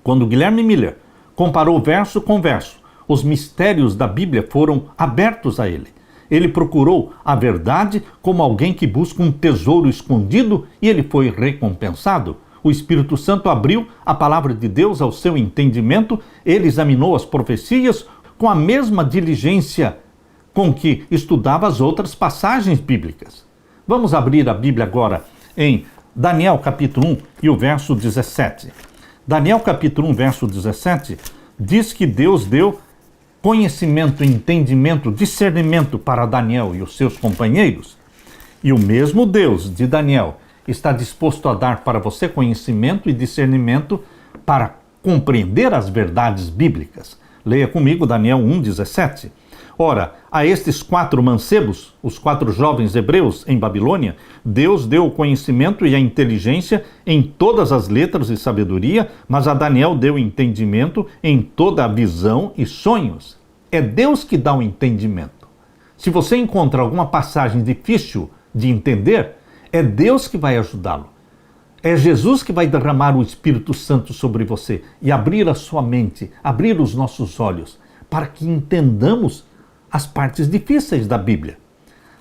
Quando Guilherme Miller comparou verso com verso, os mistérios da Bíblia foram abertos a ele. Ele procurou a verdade como alguém que busca um tesouro escondido e ele foi recompensado. O Espírito Santo abriu a palavra de Deus ao seu entendimento, ele examinou as profecias com a mesma diligência com que estudava as outras passagens bíblicas. Vamos abrir a Bíblia agora em Daniel capítulo 1 e o verso 17. Daniel capítulo 1, verso 17, diz que Deus deu conhecimento, entendimento, discernimento para Daniel e os seus companheiros. E o mesmo Deus de Daniel está disposto a dar para você conhecimento e discernimento para compreender as verdades bíblicas. Leia comigo Daniel 1,17. Ora, a estes 4 mancebos, os 4 jovens hebreus em Babilônia, Deus deu o conhecimento e a inteligência em todas as letras e sabedoria, mas a Daniel deu entendimento em toda a visão e sonhos. É Deus que dá o entendimento. Se você encontra alguma passagem difícil de entender, é Deus que vai ajudá-lo. É Jesus que vai derramar o Espírito Santo sobre você e abrir a sua mente, abrir os nossos olhos, para que entendamos as partes difíceis da Bíblia.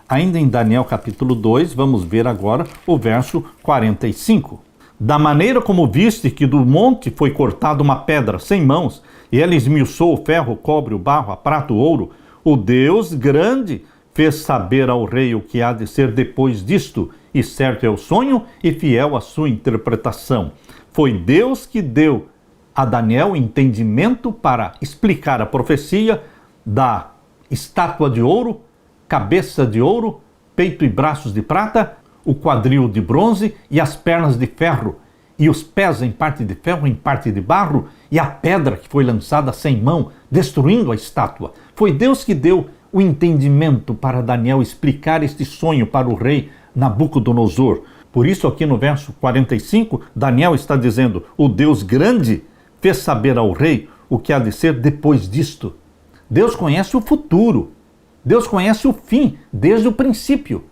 Ainda em Daniel capítulo 2, vamos ver agora o verso 45. Da maneira como viste que do monte foi cortada uma pedra sem mãos, e ela esmiuçou o ferro, o cobre, o barro, a prata, o ouro, o Deus grande fez saber ao rei o que há de ser depois disto, e certo é o sonho e fiel a sua interpretação. Foi Deus que deu a Daniel entendimento para explicar a profecia da estátua de ouro, cabeça de ouro, peito e braços de prata, o quadril de bronze e as pernas de ferro, e os pés em parte de ferro, em parte de barro, e a pedra que foi lançada sem mão, destruindo a estátua. Foi Deus que deu o entendimento para Daniel explicar este sonho para o rei Nabucodonosor. Por isso aqui no verso 45, Daniel está dizendo, o Deus grande fez saber ao rei o que há de ser depois disto. Deus conhece o futuro. Deus conhece o fim desde o princípio.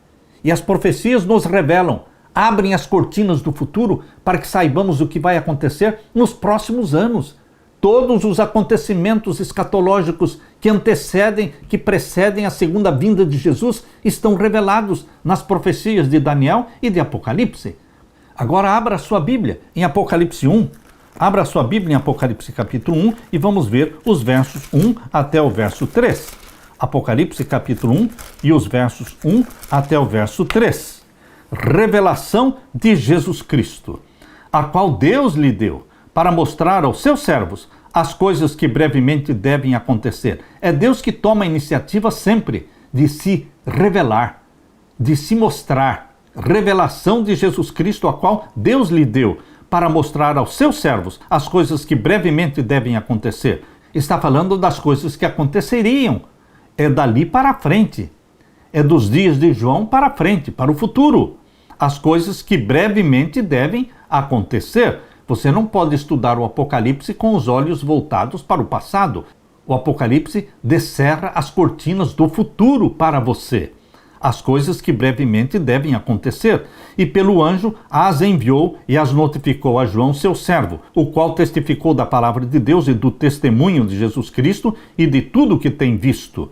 E as profecias nos revelam, abrem as cortinas do futuro para que saibamos o que vai acontecer nos próximos anos. Todos os acontecimentos escatológicos que antecedem, que precedem a segunda vinda de Jesus estão revelados nas profecias de Daniel e de Apocalipse. Agora abra a sua Bíblia em Apocalipse 1. Abra a sua Bíblia em Apocalipse capítulo 1 e vamos ver os versos 1 até o verso 3. Apocalipse capítulo 1 e os versos 1 até o verso 3. Revelação de Jesus Cristo, a qual Deus lhe deu para mostrar aos seus servos as coisas que brevemente devem acontecer. É Deus que toma a iniciativa sempre de se revelar, de se mostrar. Revelação de Jesus Cristo, a qual Deus lhe deu para mostrar aos seus servos as coisas que brevemente devem acontecer. Está falando das coisas que aconteceriam. É dali para frente. É dos dias de João para frente, para o futuro. As coisas que brevemente devem acontecer. Você não pode estudar o Apocalipse com os olhos voltados para o passado. O Apocalipse descerra as cortinas do futuro para você. As coisas que brevemente devem acontecer. E pelo anjo as enviou e as notificou a João, seu servo, o qual testificou da palavra de Deus e do testemunho de Jesus Cristo e de tudo o que tem visto.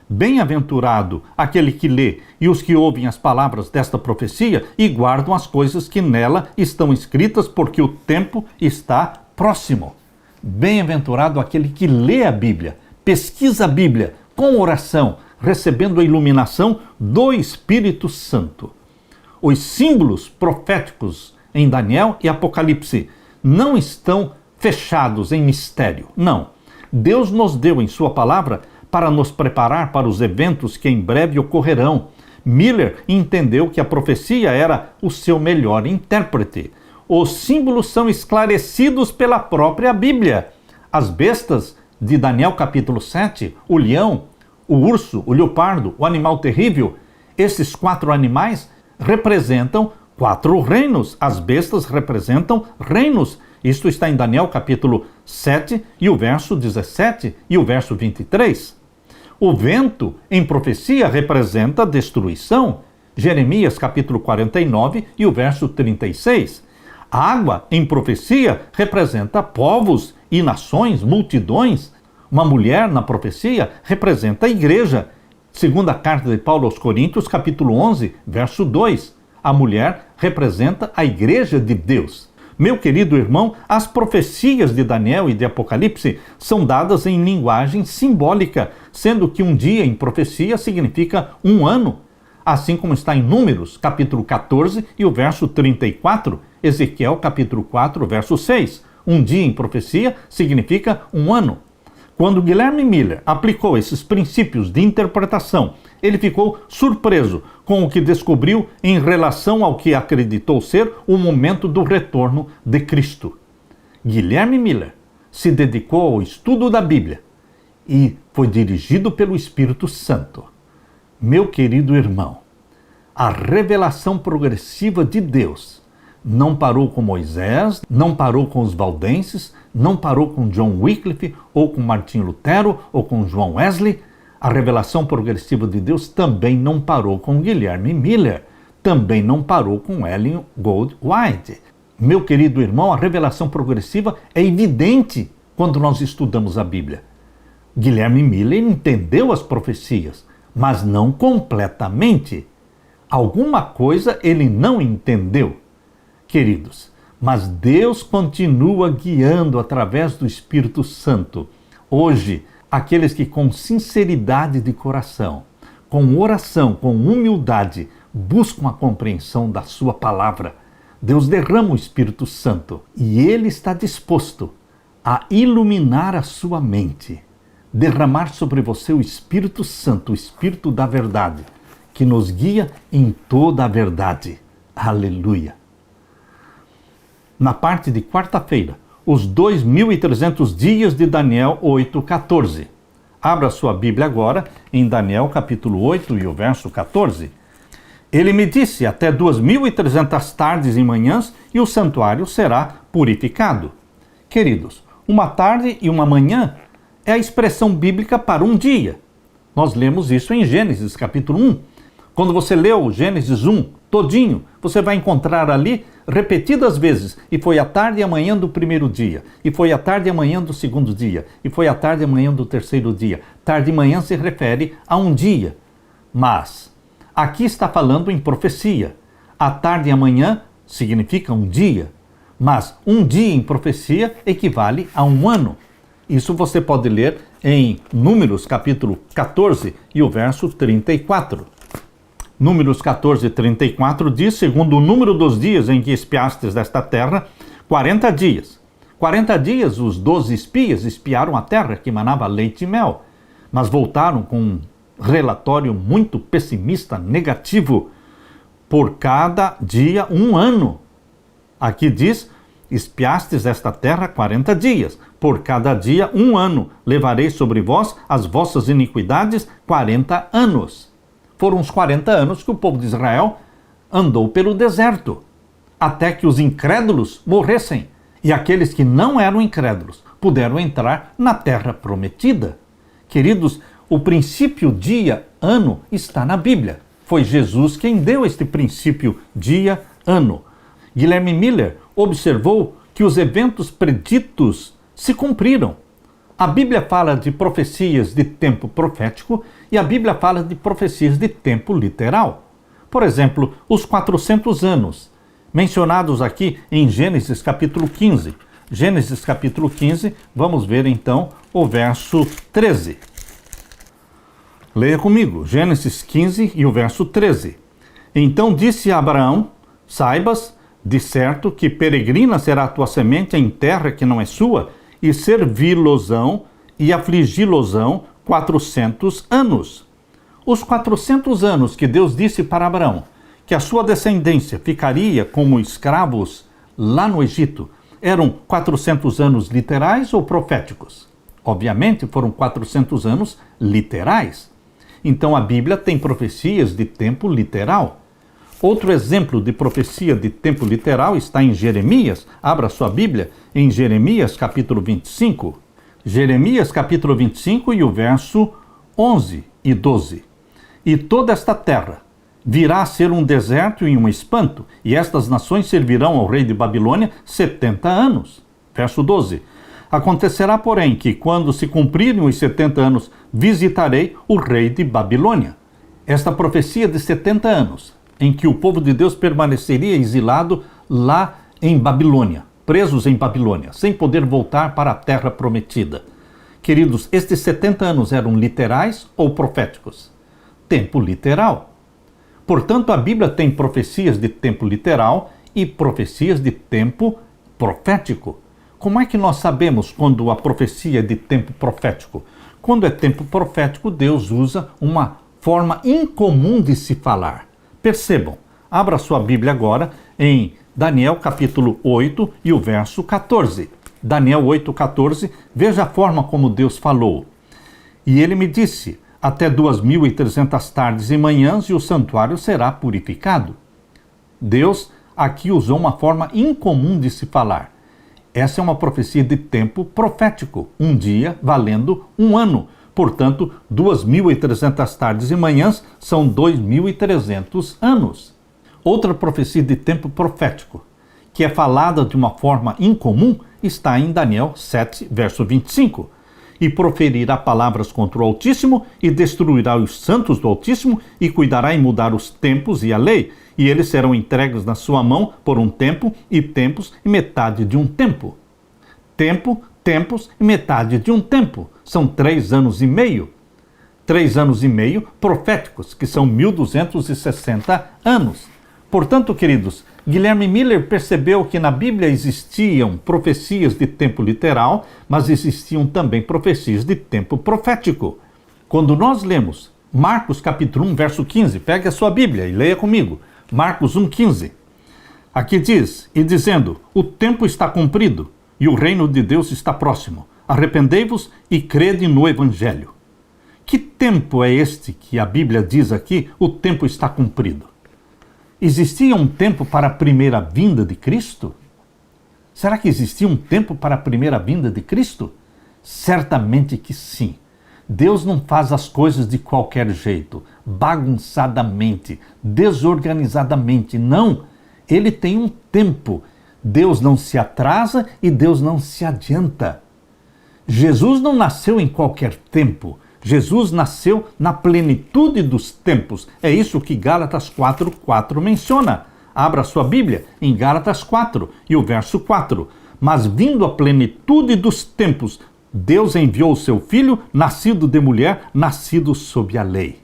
Bem-aventurado aquele que lê e os que ouvem as palavras desta profecia e guardam as coisas que nela estão escritas, porque o tempo está próximo. Bem-aventurado aquele que lê a Bíblia, pesquisa a Bíblia com oração, recebendo a iluminação do Espírito Santo. Os símbolos proféticos em Daniel e Apocalipse não estão fechados em mistério, não. Deus nos deu em sua palavra para nos preparar para os eventos que em breve ocorrerão. Miller entendeu que a profecia era o seu melhor intérprete. Os símbolos são esclarecidos pela própria Bíblia. As bestas de Daniel capítulo 7, o leão, o urso, o leopardo, o animal terrível, esses 4 animais representam 4 reinos. As bestas representam reinos. Isto está em Daniel capítulo 7 e o verso 17 e o verso 23. O vento, em profecia, representa destruição. Jeremias capítulo 49 e o verso 36. A água, em profecia, representa povos e nações, multidões. Uma mulher, na profecia, representa a igreja. Segunda carta de Paulo aos Coríntios, capítulo 11, verso 2. A mulher representa a igreja de Deus. Meu querido irmão, as profecias de Daniel e de Apocalipse são dadas em linguagem simbólica, sendo que um dia em profecia significa um ano, assim como está em Números, capítulo 14 e o verso 34, Ezequiel, capítulo 4, verso 6. Um dia em profecia significa um ano. Quando Guilherme Miller aplicou esses princípios de interpretação, ele ficou surpreso com o que descobriu em relação ao que acreditou ser o momento do retorno de Cristo. Guilherme Miller se dedicou ao estudo da Bíblia e foi dirigido pelo Espírito Santo. Meu querido irmão, a revelação progressiva de Deus não parou com Moisés, não parou com os valdenses, não parou com John Wycliffe, ou com Martinho Lutero, ou com João Wesley. A revelação progressiva de Deus também não parou com Guilherme Miller, também não parou com Ellen Goldwyn. Meu querido irmão, a revelação progressiva é evidente quando nós estudamos a Bíblia. Guilherme Miller entendeu as profecias, mas não completamente. Alguma coisa ele não entendeu. Queridos, mas Deus continua guiando através do Espírito Santo. Hoje, aqueles que com sinceridade de coração, com oração, com humildade, buscam a compreensão da sua palavra, Deus derrama o Espírito Santo e Ele está disposto a iluminar a sua mente, derramar sobre você o Espírito Santo, o Espírito da verdade, que nos guia em toda a verdade. Aleluia! Na parte de quarta-feira, os 2.300 dias de Daniel 8:14. Abra sua Bíblia agora em Daniel capítulo 8 e o verso 14. Ele me disse, até 2.300 tardes e manhãs, e o santuário será purificado. Queridos, uma tarde e uma manhã é a expressão bíblica para um dia. Nós lemos isso em Gênesis capítulo 1. Quando você leu Gênesis 1 todinho, você vai encontrar ali repetidas vezes, e foi a tarde e a manhã do primeiro dia, e foi a tarde e a manhã do segundo dia, e foi a tarde e a manhã do terceiro dia. Tarde e manhã se refere a um dia, mas aqui está falando em profecia. A tarde e a manhã significa um dia, mas um dia em profecia equivale a um ano. Isso você pode ler em Números capítulo 14 e o verso 34. Números 14, 34 diz, segundo o número dos dias em que espiastes desta terra, 40 dias. 40 dias os 12 espias espiaram a terra que manava leite e mel, mas voltaram com um relatório muito pessimista, negativo. Por cada dia, um ano. Aqui diz, espiastes esta terra 40 dias. Por cada dia, um ano. Levarei sobre vós as vossas iniquidades 40 anos. Foram os 40 anos que o povo de Israel andou pelo deserto, até que os incrédulos morressem, e aqueles que não eram incrédulos puderam entrar na terra prometida. Queridos, o princípio dia-ano está na Bíblia. Foi Jesus quem deu este princípio dia-ano. Guilherme Miller observou que os eventos preditos se cumpriram. A Bíblia fala de profecias de tempo profético e a Bíblia fala de profecias de tempo literal. Por exemplo, os 400 anos, mencionados aqui em Gênesis capítulo 15. Gênesis capítulo 15, vamos ver então o verso 13. Leia comigo, Gênesis 15 e o verso 13. Então disse a Abraão, saibas, de certo, que peregrina será a tua semente em terra que não é sua, e servi-losão e afligi-losão 400 anos. Os 400 anos que Deus disse para Abraão, que a sua descendência ficaria como escravos lá no Egito, eram 400 anos literais ou proféticos? Obviamente foram 400 anos literais. Então a Bíblia tem profecias de tempo literal. Outro exemplo de profecia de tempo literal está em Jeremias. Abra sua Bíblia em Jeremias capítulo 25. Jeremias capítulo 25 e o verso 11 e 12. E toda esta terra virá a ser um deserto e um espanto, e estas nações servirão ao rei de Babilônia 70 anos. Verso 12. Acontecerá, porém, que quando se cumprirem os 70 anos, visitarei o rei de Babilônia. Esta profecia de 70 anos, em que o povo de Deus permaneceria exilado lá em Babilônia, presos em Babilônia, sem poder voltar para a terra prometida. Queridos, estes 70 anos eram literais ou proféticos? Tempo literal. Portanto, a Bíblia tem profecias de tempo literal e profecias de tempo profético. Como é que nós sabemos quando a profecia é de tempo profético? Quando é tempo profético, Deus usa uma forma incomum de se falar. Percebam, abra sua Bíblia agora em Daniel capítulo 8 e o verso 14. Daniel 8:14, veja a forma como Deus falou. E ele me disse, até 2.300 tardes e manhãs e o santuário será purificado. Deus aqui usou uma forma incomum de se falar. Essa é uma profecia de tempo profético, um dia valendo um ano. Portanto, 2.300 tardes e manhãs são 2.300 anos. Outra profecia de tempo profético, que é falada de uma forma incomum, está em Daniel 7, verso 25. e proferirá palavras contra o Altíssimo, e destruirá os santos do Altíssimo, e cuidará em mudar os tempos e a lei, e eles serão entregues na sua mão por um tempo, e tempos, e metade de um tempo. Tempo, tempos e metade de um tempo. São 3 anos e meio. 3 anos e meio proféticos, que são 1260 anos. Portanto, queridos, Guilherme Miller percebeu que na Bíblia existiam profecias de tempo literal, mas existiam também profecias de tempo profético. Quando nós lemos Marcos capítulo 1, verso 15, pegue a sua Bíblia e leia comigo. Marcos 1,15. Aqui diz, e dizendo, o tempo está cumprido, e o reino de Deus está próximo. Arrependei-vos e crede no Evangelho. Que tempo é este que a Bíblia diz aqui, o tempo está cumprido? Existia um tempo para a primeira vinda de Cristo? Será que existia um tempo para a primeira vinda de Cristo? Certamente que sim. Deus não faz as coisas de qualquer jeito, bagunçadamente, desorganizadamente. Não, Ele tem um tempo. Deus não se atrasa e Deus não se adianta. Jesus não nasceu em qualquer tempo. Jesus nasceu na plenitude dos tempos. É isso que Gálatas 4:4 menciona. Abra sua Bíblia em Gálatas 4 e o verso 4. Mas vindo a plenitude dos tempos, Deus enviou o seu Filho, nascido de mulher, nascido sob a lei.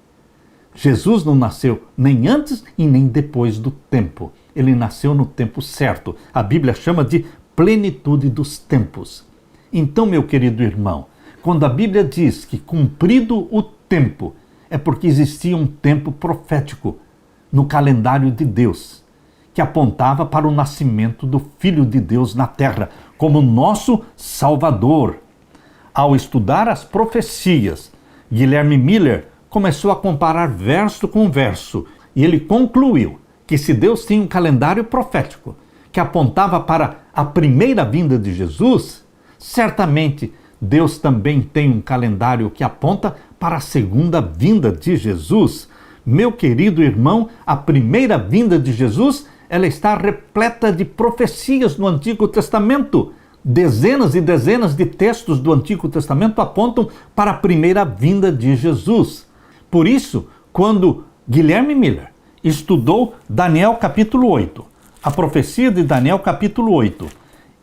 Jesus não nasceu nem antes e nem depois do tempo. Ele nasceu no tempo certo. A Bíblia chama de plenitude dos tempos. Então, meu querido irmão, quando a Bíblia diz que cumprido o tempo, é porque existia um tempo profético no calendário de Deus, que apontava para o nascimento do Filho de Deus na terra, como nosso Salvador. Ao estudar as profecias, Guilherme Miller começou a comparar verso com verso, e ele concluiu que se Deus tinha um calendário profético que apontava para a primeira vinda de Jesus, certamente Deus também tem um calendário que aponta para a segunda vinda de Jesus. Meu querido irmão, a primeira vinda de Jesus, ela está repleta de profecias no Antigo Testamento. Dezenas e dezenas de textos do Antigo Testamento apontam para a primeira vinda de Jesus. Por isso, quando Guilherme Miller estudou Daniel capítulo 8, a profecia de Daniel capítulo 8,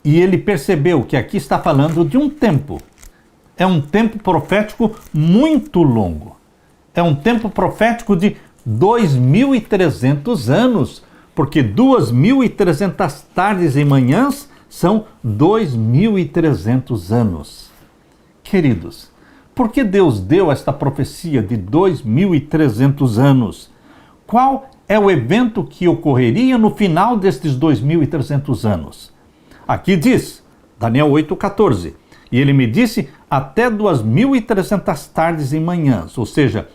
e ele percebeu que aqui está falando de um tempo. É um tempo profético muito longo. É um tempo profético de 2.300 anos, porque 2.300 tardes e manhãs são 2.300 anos. Queridos, por que Deus deu esta profecia de 2.300 anos? Qual é o evento que ocorreria no final destes 2.300 anos? Aqui diz, Daniel 8,14, e ele me disse até 2.300 tardes e manhãs, ou seja,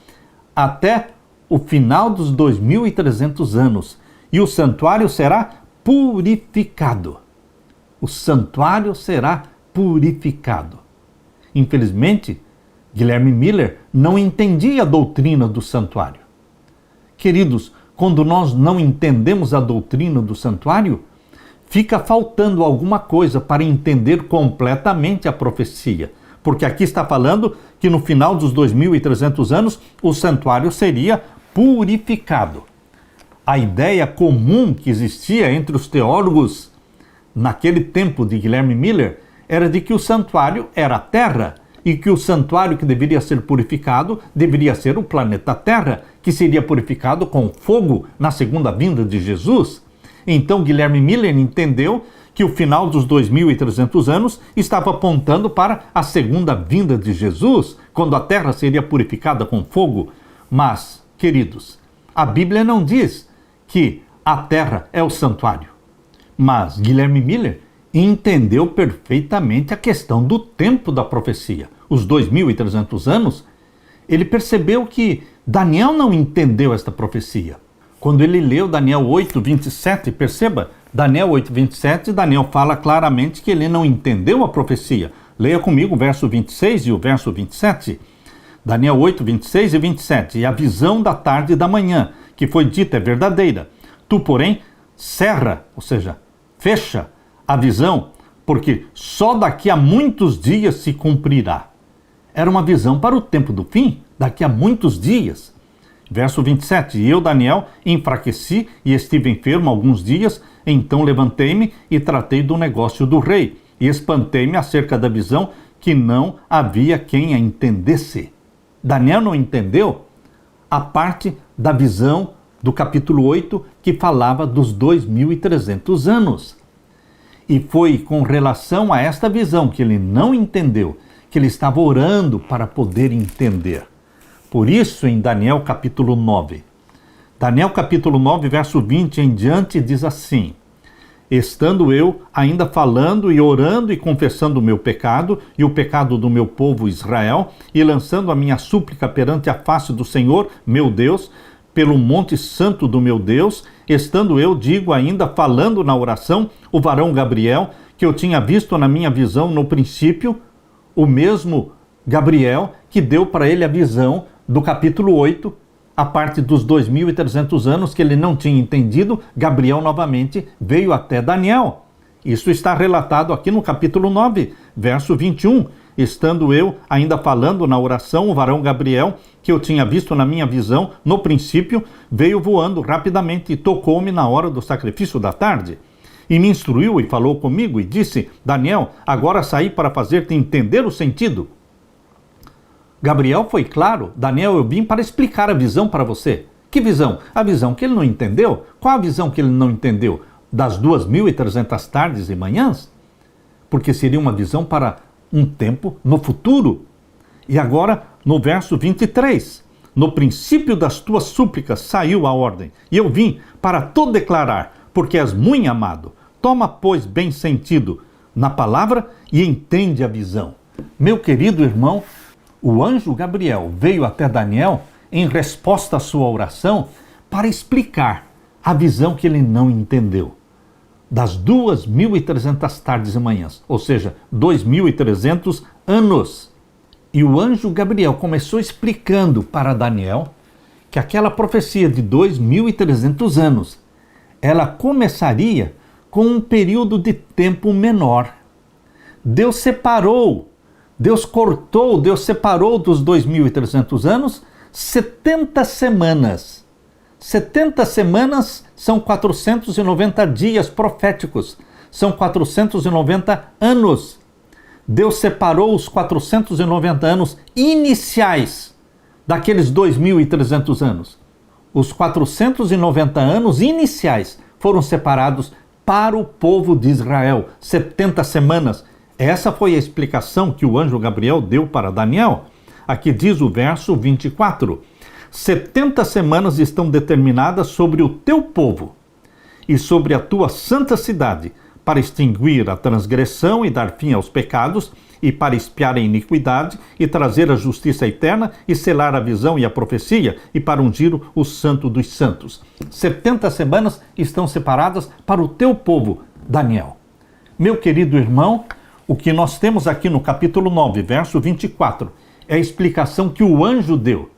até o final dos 2.300 anos, e o santuário será purificado. O santuário será purificado. Infelizmente, Guilherme Miller não entendia a doutrina do santuário. Queridos, quando nós não entendemos a doutrina do santuário, fica faltando alguma coisa para entender completamente a profecia. Porque aqui está falando que no final dos 2.300 anos, o santuário seria purificado. A ideia comum que existia entre os teólogos naquele tempo de Guilherme Miller era de que o santuário era a Terra e que o santuário que deveria ser purificado deveria ser o planeta Terra, que seria purificado com fogo na segunda vinda de Jesus. Então Guilherme Miller entendeu que o final dos 2.300 anos estava apontando para a segunda vinda de Jesus, quando a terra seria purificada com fogo. Mas, queridos, a Bíblia não diz que a terra é o santuário. Mas Guilherme Miller entendeu perfeitamente a questão do tempo da profecia. Os 2.300 anos, ele percebeu que Daniel não entendeu esta profecia. Quando ele leu Daniel 8:27, perceba, Daniel 8:27, Daniel fala claramente que ele não entendeu a profecia. Leia comigo o verso 26 e o verso 27. Daniel 8:26 e 27. E a visão da tarde e da manhã, que foi dita, é verdadeira. Tu, porém, cerra, ou seja, fecha a visão, porque só daqui a muitos dias se cumprirá. Era uma visão para o tempo do fim, daqui a muitos dias. Verso 27, e eu, Daniel, enfraqueci e estive enfermo alguns dias, então levantei-me e tratei do negócio do rei, e espantei-me acerca da visão, que não havia quem a entendesse. Daniel não entendeu a parte da visão do capítulo 8, que falava dos 2.300 anos. E foi com relação a esta visão que ele não entendeu, que ele estava orando para poder entender. Por isso, em Daniel capítulo 9, verso 20 em diante, diz assim: estando eu ainda falando e orando e confessando o meu pecado e o pecado do meu povo Israel, e lançando a minha súplica perante a face do Senhor, meu Deus, pelo monte santo do meu Deus, estando eu, digo ainda, falando na oração, o varão Gabriel, que eu tinha visto na minha visão no princípio, o mesmo Gabriel que deu para ele a visão do capítulo 8, a parte dos 2.300 anos que ele não tinha entendido, Gabriel novamente veio até Daniel. Isso está relatado aqui no capítulo 9, verso 21. Estando eu ainda falando na oração, o varão Gabriel, que eu tinha visto na minha visão, no princípio, veio voando rapidamente e tocou-me na hora do sacrifício da tarde. E me instruiu e falou comigo e disse: Daniel, agora saí para fazer-te entender o sentido. Gabriel foi claro: Daniel, eu vim para explicar a visão para você. Que visão? A visão que ele não entendeu? Qual a visão que ele não entendeu? Das 2.300 tardes e manhãs? Porque seria uma visão para um tempo no futuro. E agora, no verso 23, no princípio das tuas súplicas saiu a ordem, e eu vim para te declarar, porque és muito amado. Toma, pois, bem sentido na palavra e entende a visão. Meu querido irmão, o anjo Gabriel veio até Daniel em resposta à sua oração para explicar a visão que ele não entendeu. Das 2.300 tardes e manhãs, ou seja, 2.300 anos. E o anjo Gabriel começou explicando para Daniel que aquela profecia de 2.300 anos, ela começaria com um período de tempo menor. Deus separou, Deus separou dos 2.300 anos 70 semanas. 70 semanas são 490 dias proféticos, são 490 anos. Deus separou os 490 anos iniciais daqueles 2.300 anos. Os 490 anos iniciais foram separados para o povo de Israel, 70 semanas. Essa foi a explicação que o anjo Gabriel deu para Daniel. Aqui diz o verso 24: 70 semanas estão determinadas sobre o teu povo e sobre a tua santa cidade, para extinguir a transgressão e dar fim aos pecados, e para expiar a iniquidade, e trazer a justiça eterna, e selar a visão e a profecia, e para ungir o santo dos santos. 70 semanas estão separadas para o teu povo, Daniel. Meu querido irmão, o que nós temos aqui no capítulo 9, verso 24, é a explicação que o anjo deu,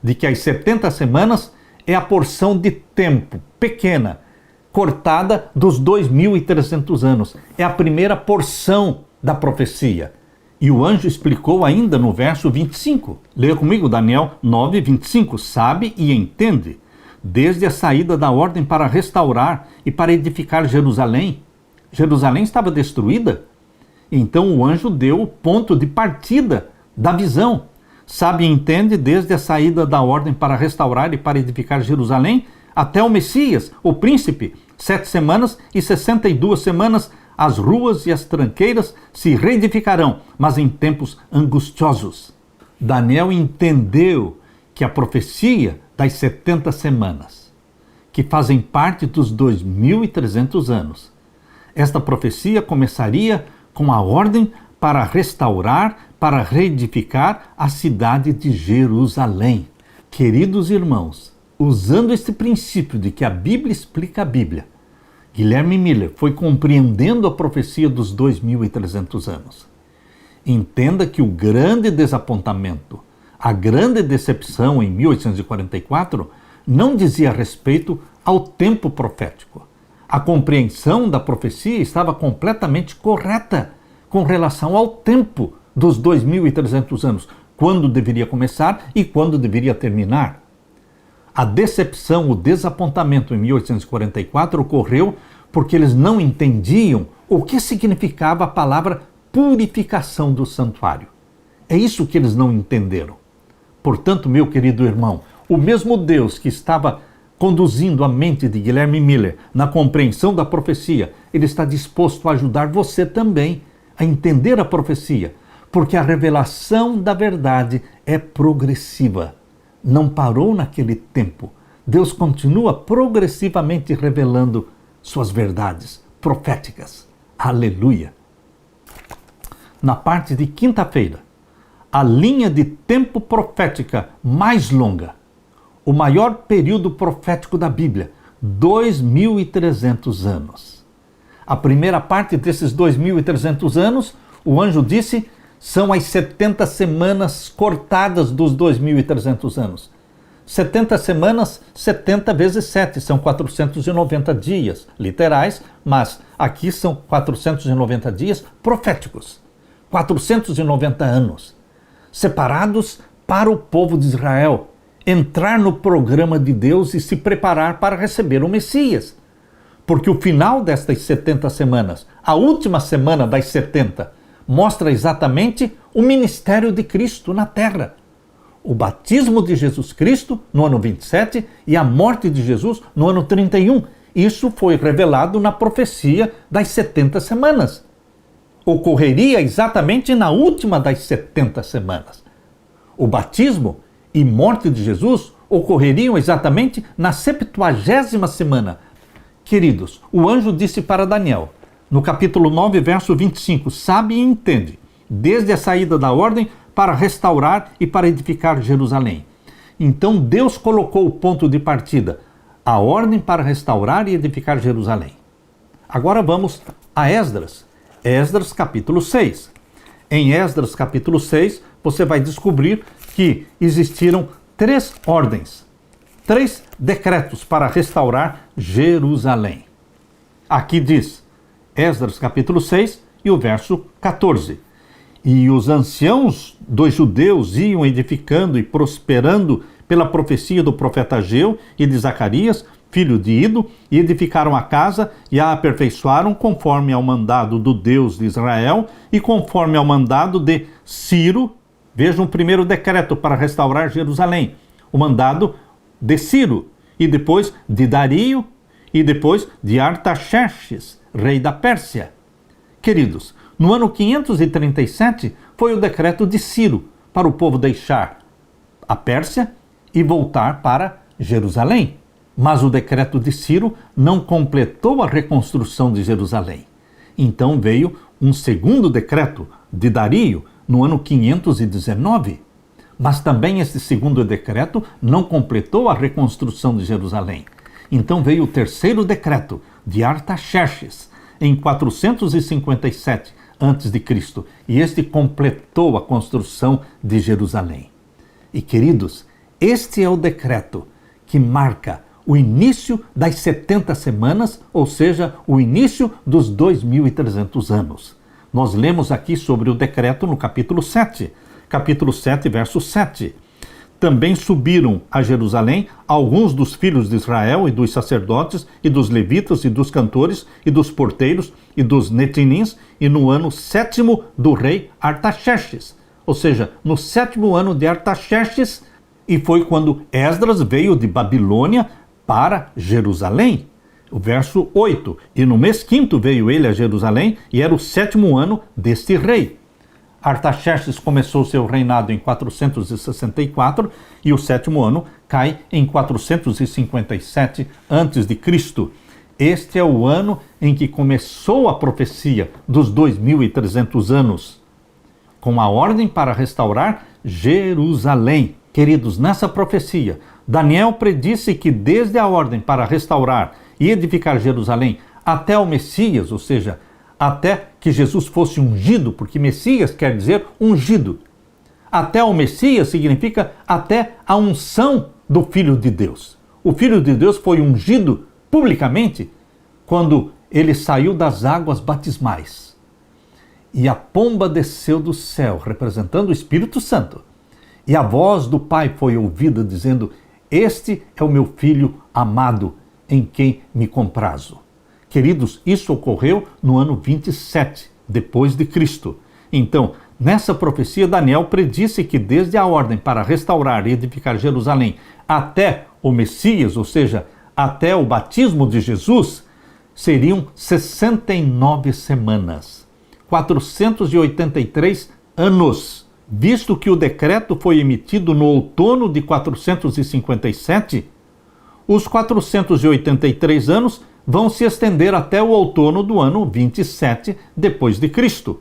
de que as 70 semanas é a porção de tempo pequena, cortada dos 2.300 anos. É a primeira porção da profecia. E o anjo explicou ainda no verso 25. Leia comigo Daniel 9, 25. Sabe e entende, desde a saída da ordem para restaurar e para edificar Jerusalém. Jerusalém estava destruída. Então o anjo deu o ponto de partida da visão. Sabe e entende, desde a saída da ordem para restaurar e para edificar Jerusalém, até o Messias, o príncipe. 7 semanas e 62 semanas, as ruas e as tranqueiras se reedificarão, mas em tempos angustiosos. Daniel entendeu que a profecia das 70 semanas, que fazem parte dos 2.300 anos, esta profecia começaria com a ordem para restaurar, para reedificar a cidade de Jerusalém. Queridos irmãos, usando este princípio de que a Bíblia explica a Bíblia, Guilherme Miller foi compreendendo a profecia dos 2.300 anos. Entenda que o grande desapontamento, a grande decepção em 1844, não dizia respeito ao tempo profético. A compreensão da profecia estava completamente correta com relação ao tempo dos 2.300 anos, quando deveria começar e quando deveria terminar. A decepção, o desapontamento em 1844 ocorreu porque eles não entendiam o que significava a palavra purificação do santuário. É isso que eles não entenderam. Portanto, meu querido irmão, o mesmo Deus que estava conduzindo a mente de Guilherme Miller na compreensão da profecia, ele está disposto a ajudar você também a entender a profecia, porque a revelação da verdade é progressiva. Não parou naquele tempo. Deus continua progressivamente revelando suas verdades proféticas. Aleluia! Na parte de quinta-feira, a linha de tempo profética mais longa, o maior período profético da Bíblia, 2.300 anos. A primeira parte desses 2.300 anos, o anjo disse, são as 70 semanas cortadas dos 2.300 anos. 70 semanas, 70 vezes 7, são 490 dias literais, mas aqui são 490 dias proféticos. 490 anos, separados para o povo de Israel entrar no programa de Deus e se preparar para receber o Messias. Porque o final destas 70 semanas, a última semana das 70, mostra exatamente o ministério de Cristo na terra. O batismo de Jesus Cristo no ano 27 e a morte de Jesus no ano 31. Isso foi revelado na profecia das 70 semanas. Ocorreria exatamente na última das 70 semanas. O batismo e morte de Jesus ocorreriam exatamente na 70ª semana. Queridos, o anjo disse para Daniel, no capítulo 9, verso 25, sabe e entende, desde a saída da ordem para restaurar e para edificar Jerusalém. Então Deus colocou o ponto de partida, a ordem para restaurar e edificar Jerusalém. Agora vamos a Esdras. Esdras capítulo 6. Em Esdras capítulo 6, você vai descobrir que existiram 3 ordens, 3 decretos para restaurar Jerusalém. Aqui diz, Esdras capítulo 6 e o verso 14. E os anciãos dos judeus iam edificando e prosperando pela profecia do profeta Ageu e de Zacarias, filho de Ido, e edificaram a casa e a aperfeiçoaram conforme ao mandado do Deus de Israel e conforme ao mandado de Ciro. Vejam o primeiro decreto para restaurar Jerusalém, o mandado de Ciro, e depois de Dario, e depois de Artaxerxes, rei da Pérsia. Queridos, no ano 537 foi o decreto de Ciro para o povo deixar a Pérsia e voltar para Jerusalém. Mas o decreto de Ciro não completou a reconstrução de Jerusalém. Então veio um segundo decreto de Dario, no ano 519. Mas também esse segundo decreto não completou a reconstrução de Jerusalém. Então veio o terceiro decreto de Artaxerxes, em 457 a.C., e este completou a construção de Jerusalém. E queridos, este é o decreto que marca o início das 70 semanas, ou seja, o início dos 2.300 anos. Nós lemos aqui sobre o decreto no capítulo 7, verso 7. Também subiram a Jerusalém alguns dos filhos de Israel e dos sacerdotes e dos levitas e dos cantores e dos porteiros e dos netinins e no ano 7º do rei Artaxerxes, ou seja, no 7º ano de Artaxerxes, e foi quando Esdras veio de Babilônia para Jerusalém. O verso 8, e no mês 5º veio ele a Jerusalém, e era o 7º ano deste rei. Artaxerxes começou seu reinado em 464, e o 7º ano cai em 457 a.C. Este é o ano em que começou a profecia dos 2.300 anos, com a ordem para restaurar Jerusalém. Queridos, nessa profecia, Daniel predisse que desde a ordem para restaurar e edificar Jerusalém até o Messias, ou seja, até que Jesus fosse ungido, porque Messias quer dizer ungido. Até o Messias significa até a unção do Filho de Deus. O Filho de Deus foi ungido publicamente quando ele saiu das águas batismais. E a pomba desceu do céu, representando o Espírito Santo. E a voz do Pai foi ouvida, dizendo: Este é o meu Filho amado, em quem me comprazo. Queridos, isso ocorreu no ano 27, depois de Cristo. Então, nessa profecia, Daniel predisse que desde a ordem para restaurar e edificar Jerusalém até o Messias, ou seja, até o batismo de Jesus, seriam 69 semanas, 483 anos. Visto que o decreto foi emitido no outono de 457, os 483 anos vão se estender até o outono do ano 27 depois de Cristo.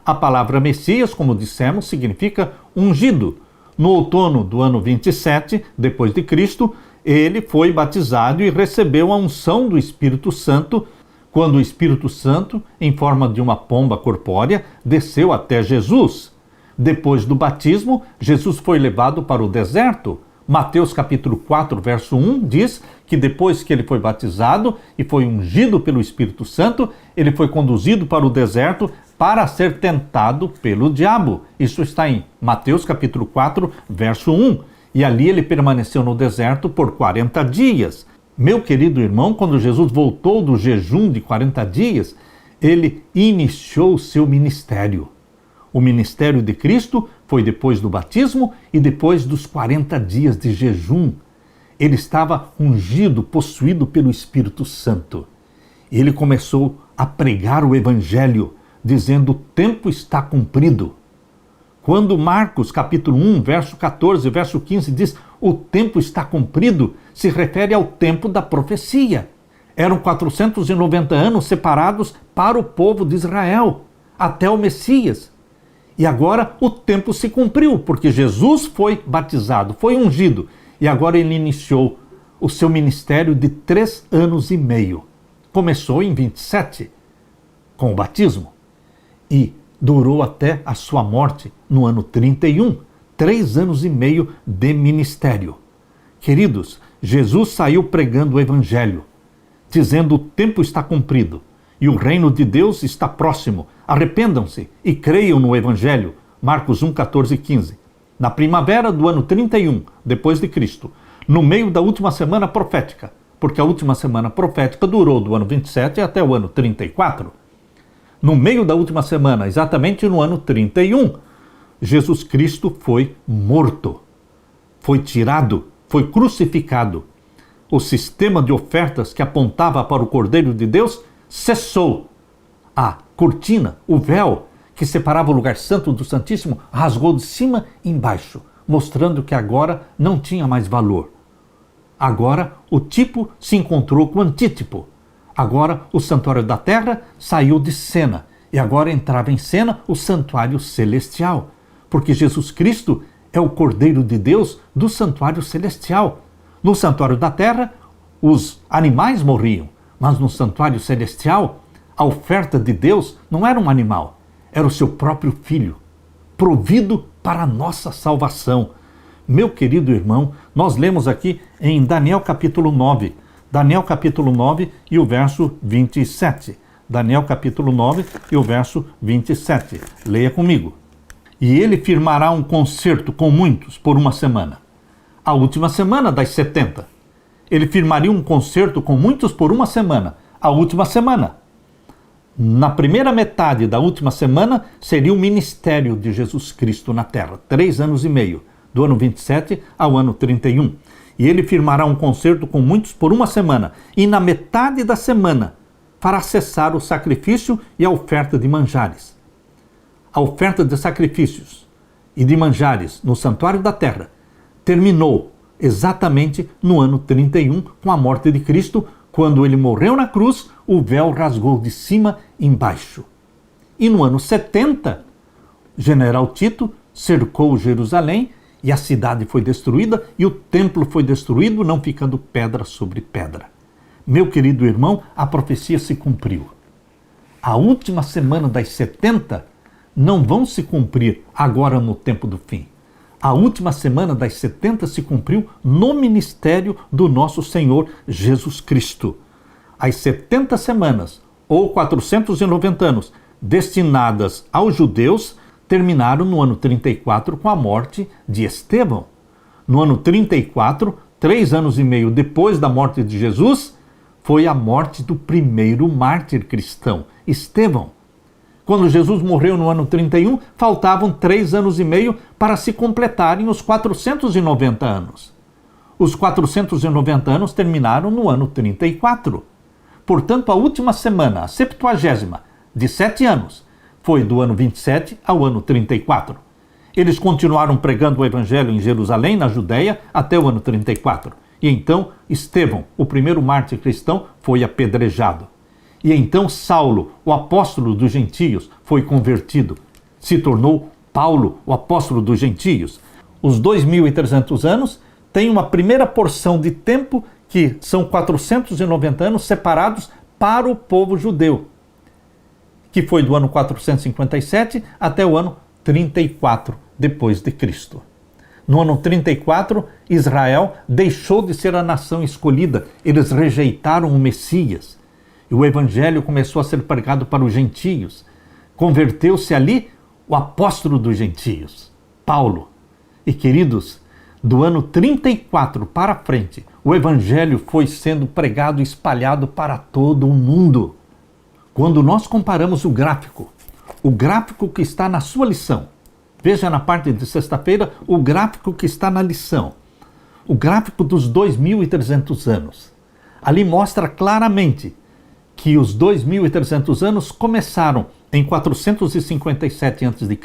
A palavra Messias, como dissemos, significa ungido. No outono do ano 27 depois de Cristo, ele foi batizado e recebeu a unção do Espírito Santo, quando o Espírito Santo, em forma de uma pomba corpórea, desceu até Jesus. Depois do batismo, Jesus foi levado para o deserto. Mateus capítulo 4, verso 1 diz que depois que ele foi batizado e foi ungido pelo Espírito Santo, ele foi conduzido para o deserto para ser tentado pelo diabo. Isso está em Mateus capítulo 4, verso 1. E ali ele permaneceu no deserto por 40 dias. Meu querido irmão, quando Jesus voltou do jejum de 40 dias, ele iniciou o seu ministério. O ministério de Cristo foi depois do batismo e depois dos 40 dias de jejum. Ele estava ungido, possuído pelo Espírito Santo. Ele começou a pregar o Evangelho, dizendo: o tempo está cumprido. Quando Marcos, capítulo 1, verso 14, verso 15, diz: o tempo está cumprido, se refere ao tempo da profecia. Eram 490 anos separados para o povo de Israel, até o Messias. E agora o tempo se cumpriu, porque Jesus foi batizado, foi ungido. E agora ele iniciou o seu ministério de 3 anos e meio. Começou em 27, com o batismo. E durou até a sua morte no ano 31. 3 anos e meio de ministério. Queridos, Jesus saiu pregando o Evangelho, dizendo: o tempo está cumprido e o reino de Deus está próximo. Arrependam-se e creiam no Evangelho. Marcos 1, 14 e 15. Na primavera do ano 31, depois de Cristo, no meio da última semana profética, porque a última semana profética durou do ano 27 até o ano 34. No meio da última semana, exatamente no ano 31, Jesus Cristo foi morto, foi tirado, foi crucificado. O sistema de ofertas que apontava para o Cordeiro de Deus cessou. A cortina, o véu que separava o lugar santo do Santíssimo, rasgou de cima e embaixo, mostrando que agora não tinha mais valor. Agora o tipo se encontrou com o antítipo. Agora o santuário da terra saiu de cena e agora entrava em cena o santuário celestial, porque Jesus Cristo é o Cordeiro de Deus do santuário celestial. No santuário da terra, os animais morriam, mas no santuário celestial, a oferta de Deus não era um animal, era o seu próprio Filho, provido para a nossa salvação. Meu querido irmão, nós lemos aqui em Daniel capítulo 9, Daniel capítulo 9 e o verso 27. Daniel capítulo 9 e o verso 27. Leia comigo. E ele firmará um concerto com muitos por uma semana. A última semana das 70. Ele firmaria um concerto com muitos por uma semana. A última semana. Na primeira metade da última semana seria o ministério de Jesus Cristo na terra. 3 anos e meio. Do ano 27 ao ano 31. E ele firmará um concerto com muitos por uma semana. E na metade da semana fará cessar o sacrifício e a oferta de manjares. A oferta de sacrifícios e de manjares no santuário da terra terminou exatamente no ano 31, com a morte de Cristo, quando ele morreu na cruz, o véu rasgou de cima e embaixo. E no ano 70, General Tito cercou Jerusalém e a cidade foi destruída e o templo foi destruído, não ficando pedra sobre pedra. Meu querido irmão, a profecia se cumpriu. A última semana das 70 não vão se cumprir agora no tempo do fim. A última semana das 70 se cumpriu no ministério do nosso Senhor Jesus Cristo. As 70 semanas, ou 490 anos, destinadas aos judeus terminaram no ano 34 com a morte de Estevão. No ano 34, 3 anos e meio depois da morte de Jesus, foi a morte do primeiro mártir cristão, Estevão. Quando Jesus morreu no ano 31, faltavam 3 anos e meio para se completarem os 490 anos. Os 490 anos terminaram no ano 34. Portanto, a última semana, a 70ª, de 7 anos, foi do ano 27 ao ano 34. Eles continuaram pregando o evangelho em Jerusalém, na Judéia, até o ano 34. E então Estevão, o primeiro mártir cristão, foi apedrejado. E então Saulo, o apóstolo dos gentios, foi convertido. Se tornou Paulo, o apóstolo dos gentios. Os 2.300 anos têm uma primeira porção de tempo que são 490 anos separados para o povo judeu, que foi do ano 457 até o ano 34 depois de Cristo. No ano 34, Israel deixou de ser a nação escolhida. Eles rejeitaram o Messias. E o evangelho começou a ser pregado para os gentios. Converteu-se ali o apóstolo dos gentios, Paulo. E queridos, do ano 34 para frente, o evangelho foi sendo pregado e espalhado para todo o mundo. Quando nós comparamos o gráfico que está na sua lição, veja na parte de sexta-feira o gráfico que está na lição, o gráfico dos 2.300 anos. Ali mostra claramente que os 2.300 anos começaram em 457 a.C.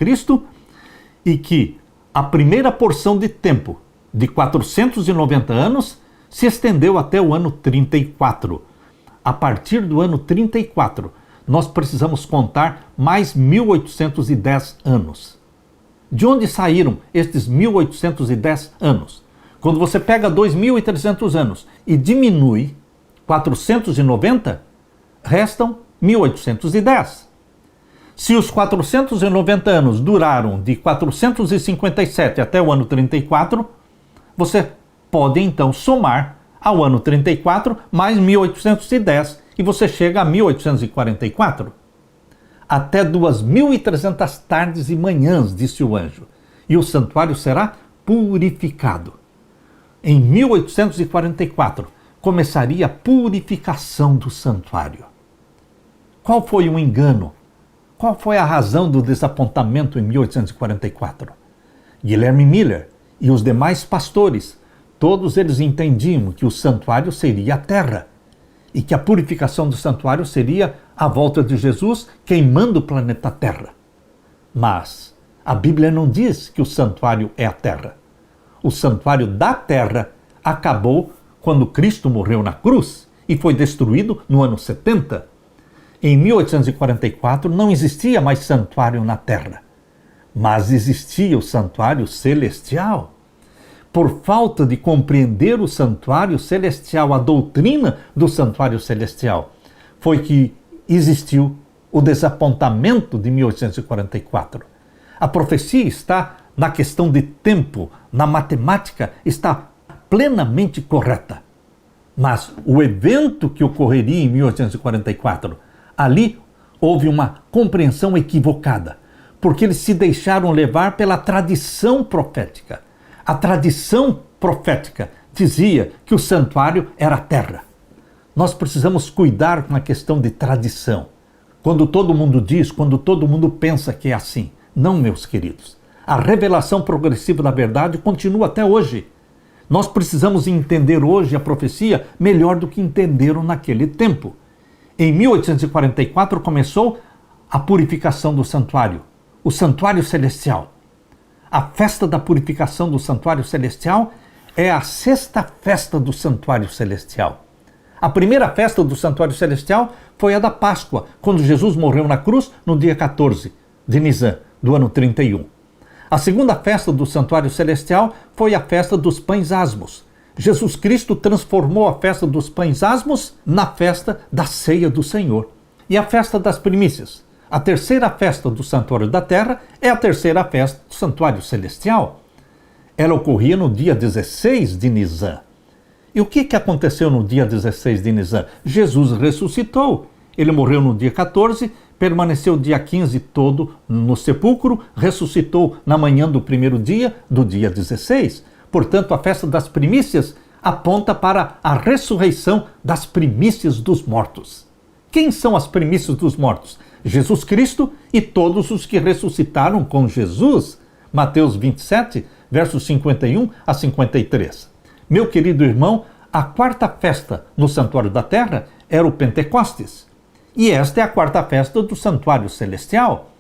e que a primeira porção de tempo de 490 anos se estendeu até o ano 34. A partir do ano 34, nós precisamos contar mais 1.810 anos. De onde saíram estes 1.810 anos? Quando você pega 2.300 anos e diminui 490, restam 1.810. Se os 490 anos duraram de 457 até o ano 34, você pode então somar ao ano 34 mais 1.810 e você chega a 1.844. Até 2.300 tardes e manhãs, disse o anjo, e o santuário será purificado. Em 1844, começaria a purificação do santuário. Qual foi o engano? Qual foi a razão do desapontamento em 1844? Guilherme Miller e os demais pastores, todos eles entendiam que o santuário seria a terra e que a purificação do santuário seria a volta de Jesus queimando o planeta Terra. Mas a Bíblia não diz que o santuário é a terra. O santuário da terra acabou quando Cristo morreu na cruz e foi destruído no ano 70. Em 1844 não existia mais santuário na terra, mas existia o santuário celestial. Por falta de compreender o santuário celestial, a doutrina do santuário celestial, foi que existiu o desapontamento de 1844. A profecia está na questão de tempo, na matemática, está plenamente correta. Mas o evento que ocorreria em 1844, ali houve uma compreensão equivocada, porque eles se deixaram levar pela tradição profética. A tradição profética dizia que o santuário era a terra. Nós precisamos cuidar com a questão de tradição. Quando todo mundo diz, quando todo mundo pensa que é assim. Não, meus queridos. A revelação progressiva da verdade continua até hoje. Nós precisamos entender hoje a profecia melhor do que entenderam naquele tempo. Em 1844 começou a purificação do santuário, o santuário celestial. A festa da purificação do santuário celestial é a 6ª festa do santuário celestial. A primeira festa do santuário celestial foi a da Páscoa, quando Jesus morreu na cruz no dia 14 de Nisan, do ano 31. A segunda festa do santuário celestial foi a festa dos pães asmos. Jesus Cristo transformou a festa dos pães asmos na festa da ceia do Senhor. E a festa das primícias. A terceira festa do santuário da terra é a terceira festa do santuário celestial. Ela ocorria no dia 16 de Nisan. E o que aconteceu no dia 16 de Nisan? Jesus ressuscitou. Ele morreu no dia 14, permaneceu o dia 15 todo no sepulcro, ressuscitou na manhã do primeiro dia, do dia 16. Portanto, a festa das primícias aponta para a ressurreição das primícias dos mortos. Quem são as primícias dos mortos? Jesus Cristo e todos os que ressuscitaram com Jesus. Mateus 27, versos 51 a 53. Meu querido irmão, a quarta festa no Santuário da Terra era o Pentecostes. E esta é a quarta festa do Santuário Celestial,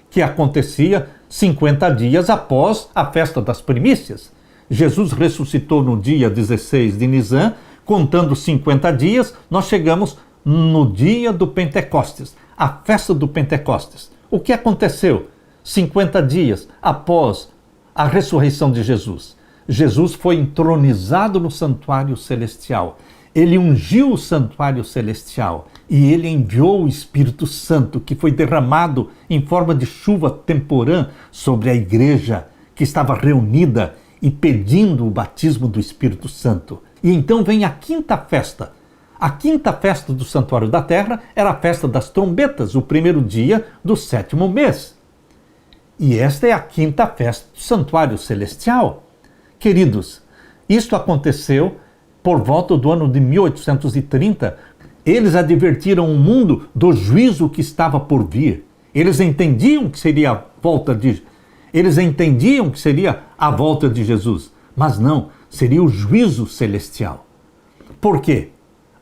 que acontecia 50 dias após a festa das primícias. Jesus ressuscitou no dia 16 de Nisan, contando 50 dias, nós chegamos no dia do Pentecostes, a festa do Pentecostes. O que aconteceu 50 dias após a ressurreição de Jesus? Jesus foi entronizado no santuário celestial. Ele ungiu o santuário celestial e ele enviou o Espírito Santo, que foi derramado em forma de chuva temporã sobre a igreja que estava reunida e pedindo o batismo do Espírito Santo. E então vem a quinta festa. A quinta festa do Santuário da Terra era a festa das trombetas, o primeiro dia do 7º mês. E esta é a quinta festa do Santuário Celestial. Queridos, isto aconteceu por volta do ano de 1830. Eles advertiram o mundo do juízo que estava por vir. Eles entendiam que seria a volta de Jesus, mas não, seria o juízo celestial. Por quê?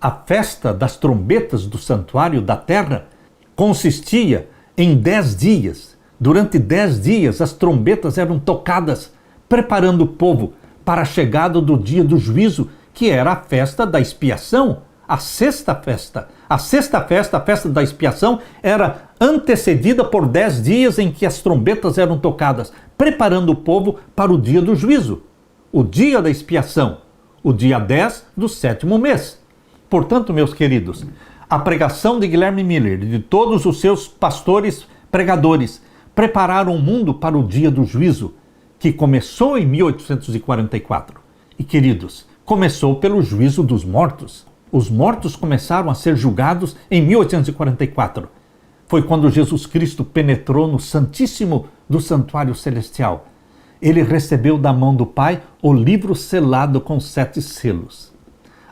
A festa das trombetas do Santuário da Terra consistia em 10 dias. Durante 10 dias as trombetas eram tocadas, preparando o povo para a chegada do dia do juízo, que era a festa da expiação, a sexta festa. A sexta festa, a festa da expiação, era antecedida por 10 dias em que as trombetas eram tocadas, preparando o povo para o dia do juízo, o dia da expiação, o dia 10 do 7º mês. Portanto, meus queridos, a pregação de Guilherme Miller e de todos os seus pastores pregadores prepararam o mundo para o dia do juízo, que começou em 1844. E, queridos, começou pelo juízo dos mortos. Os mortos começaram a ser julgados em 1844. Foi quando Jesus Cristo penetrou no Santíssimo do Santuário Celestial. Ele recebeu da mão do Pai o livro selado com 7 selos.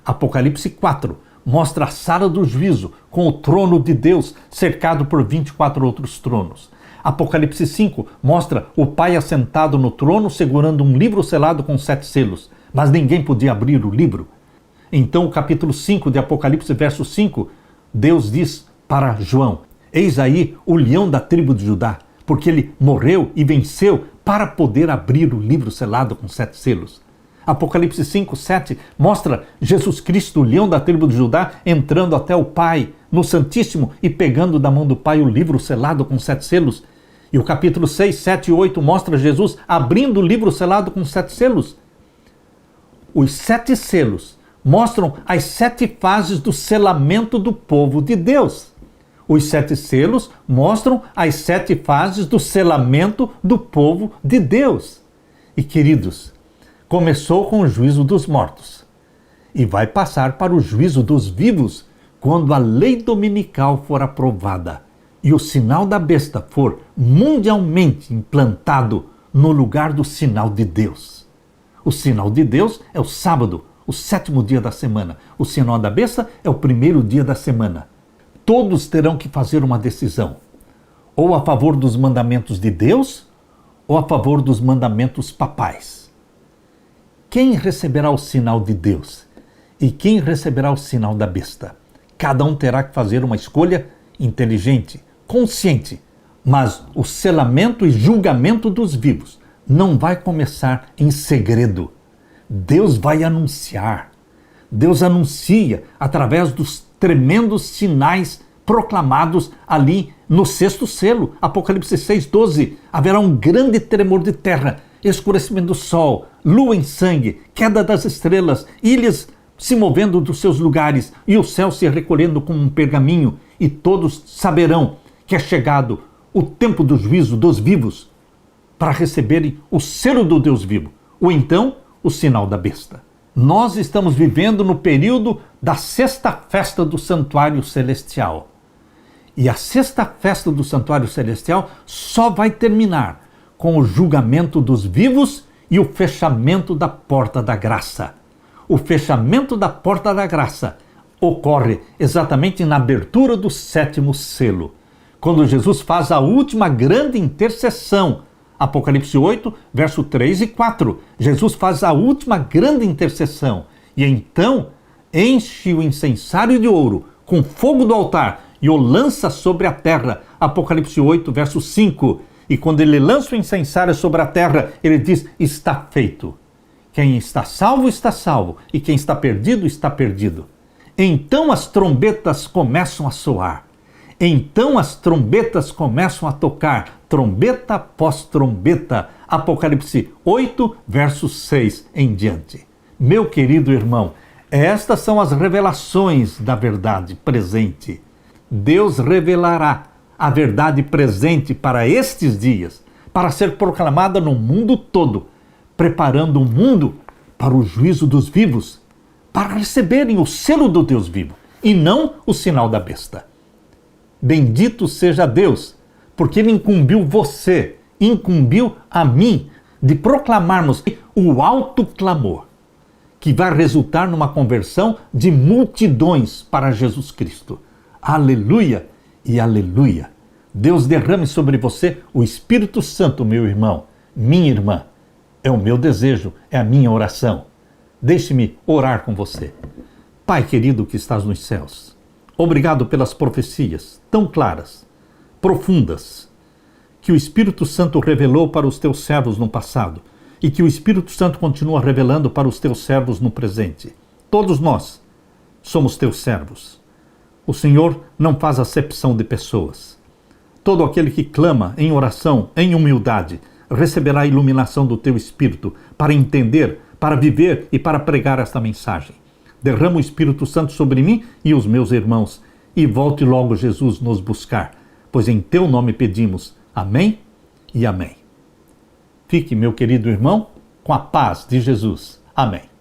Apocalipse 4 mostra a sala do juízo com o trono de Deus cercado por 24 outros tronos. Apocalipse 5 mostra o Pai assentado no trono segurando um livro selado com 7 selos, mas ninguém podia abrir o livro. Então o capítulo 5 de Apocalipse, verso 5, Deus diz para João: eis aí o leão da tribo de Judá, porque ele morreu e venceu para poder abrir o livro selado com 7 selos. Apocalipse 5, 7 mostra Jesus Cristo, o leão da tribo de Judá, entrando até o Pai no Santíssimo e pegando da mão do Pai o livro selado com 7 selos. E o capítulo 6, 7 e 8 mostra Jesus abrindo o livro selado com 7 selos. Os 7 selos mostram as 7 fases do selamento do povo de Deus. Os 7 selos mostram as 7 fases do selamento do povo de Deus. E, queridos, começou com o juízo dos mortos e vai passar para o juízo dos vivos quando a lei dominical for aprovada e o sinal da besta for mundialmente implantado no lugar do sinal de Deus. O sinal de Deus é o sábado, o 7º dia da semana. O sinal da besta é o 1º dia da semana. Todos terão que fazer uma decisão, ou a favor dos mandamentos de Deus, ou a favor dos mandamentos papais. Quem receberá o sinal de Deus e quem receberá o sinal da besta? Cada um terá que fazer uma escolha inteligente, consciente, mas o selamento e julgamento dos vivos não vai começar em segredo. Deus vai anunciar. Deus anuncia através dos tremendos sinais proclamados ali no 6º selo. Apocalipse 6:12. Haverá um grande tremor de terra, escurecimento do sol, lua em sangue, queda das estrelas, ilhas se movendo dos seus lugares e o céu se recolhendo como um pergaminho, e todos saberão que é chegado o tempo do juízo dos vivos para receberem o selo do Deus vivo, ou então o sinal da besta. Nós estamos vivendo no período da 6ª festa do Santuário Celestial. E a sexta festa do santuário celestial só vai terminar com o julgamento dos vivos e o fechamento da porta da graça. O fechamento da porta da graça ocorre exatamente na abertura do sétimo selo, quando Jesus faz a última grande intercessão. Apocalipse 8, verso 3 e 4. Jesus faz a última grande intercessão e então enche o incensário de ouro com fogo do altar e o lança sobre a terra. Apocalipse 8, verso 5. E quando ele lança o incensário sobre a terra, ele diz: está feito. Quem está salvo, está salvo. E quem está perdido, está perdido. Então as trombetas começam a soar. Então as trombetas começam a tocar, trombeta após trombeta. Apocalipse 8, verso 6 em diante. Meu querido irmão, estas são as revelações da verdade presente. Deus revelará a verdade presente para estes dias, para ser proclamada no mundo todo, preparando o mundo para o juízo dos vivos, para receberem o selo do Deus vivo e não o sinal da besta. Bendito seja Deus, porque Ele incumbiu você, incumbiu a mim, de proclamarmos o alto clamor, que vai resultar numa conversão de multidões para Jesus Cristo. Aleluia e aleluia. Deus derrame sobre você o Espírito Santo, meu irmão, minha irmã. É o meu desejo, é a minha oração. Deixe-me orar com você. Pai querido que estás nos céus, obrigado pelas profecias tão claras, profundas, que o Espírito Santo revelou para os teus servos no passado e que o Espírito Santo continua revelando para os teus servos no presente. Todos nós somos teus servos. O Senhor não faz acepção de pessoas. Todo aquele que clama em oração, em humildade, receberá a iluminação do teu Espírito para entender, para viver e para pregar esta mensagem. Derrama o Espírito Santo sobre mim e os meus irmãos e volte logo, Jesus, nos buscar, pois em teu nome pedimos. Amém e amém. Fique, meu querido irmão, com a paz de Jesus. Amém.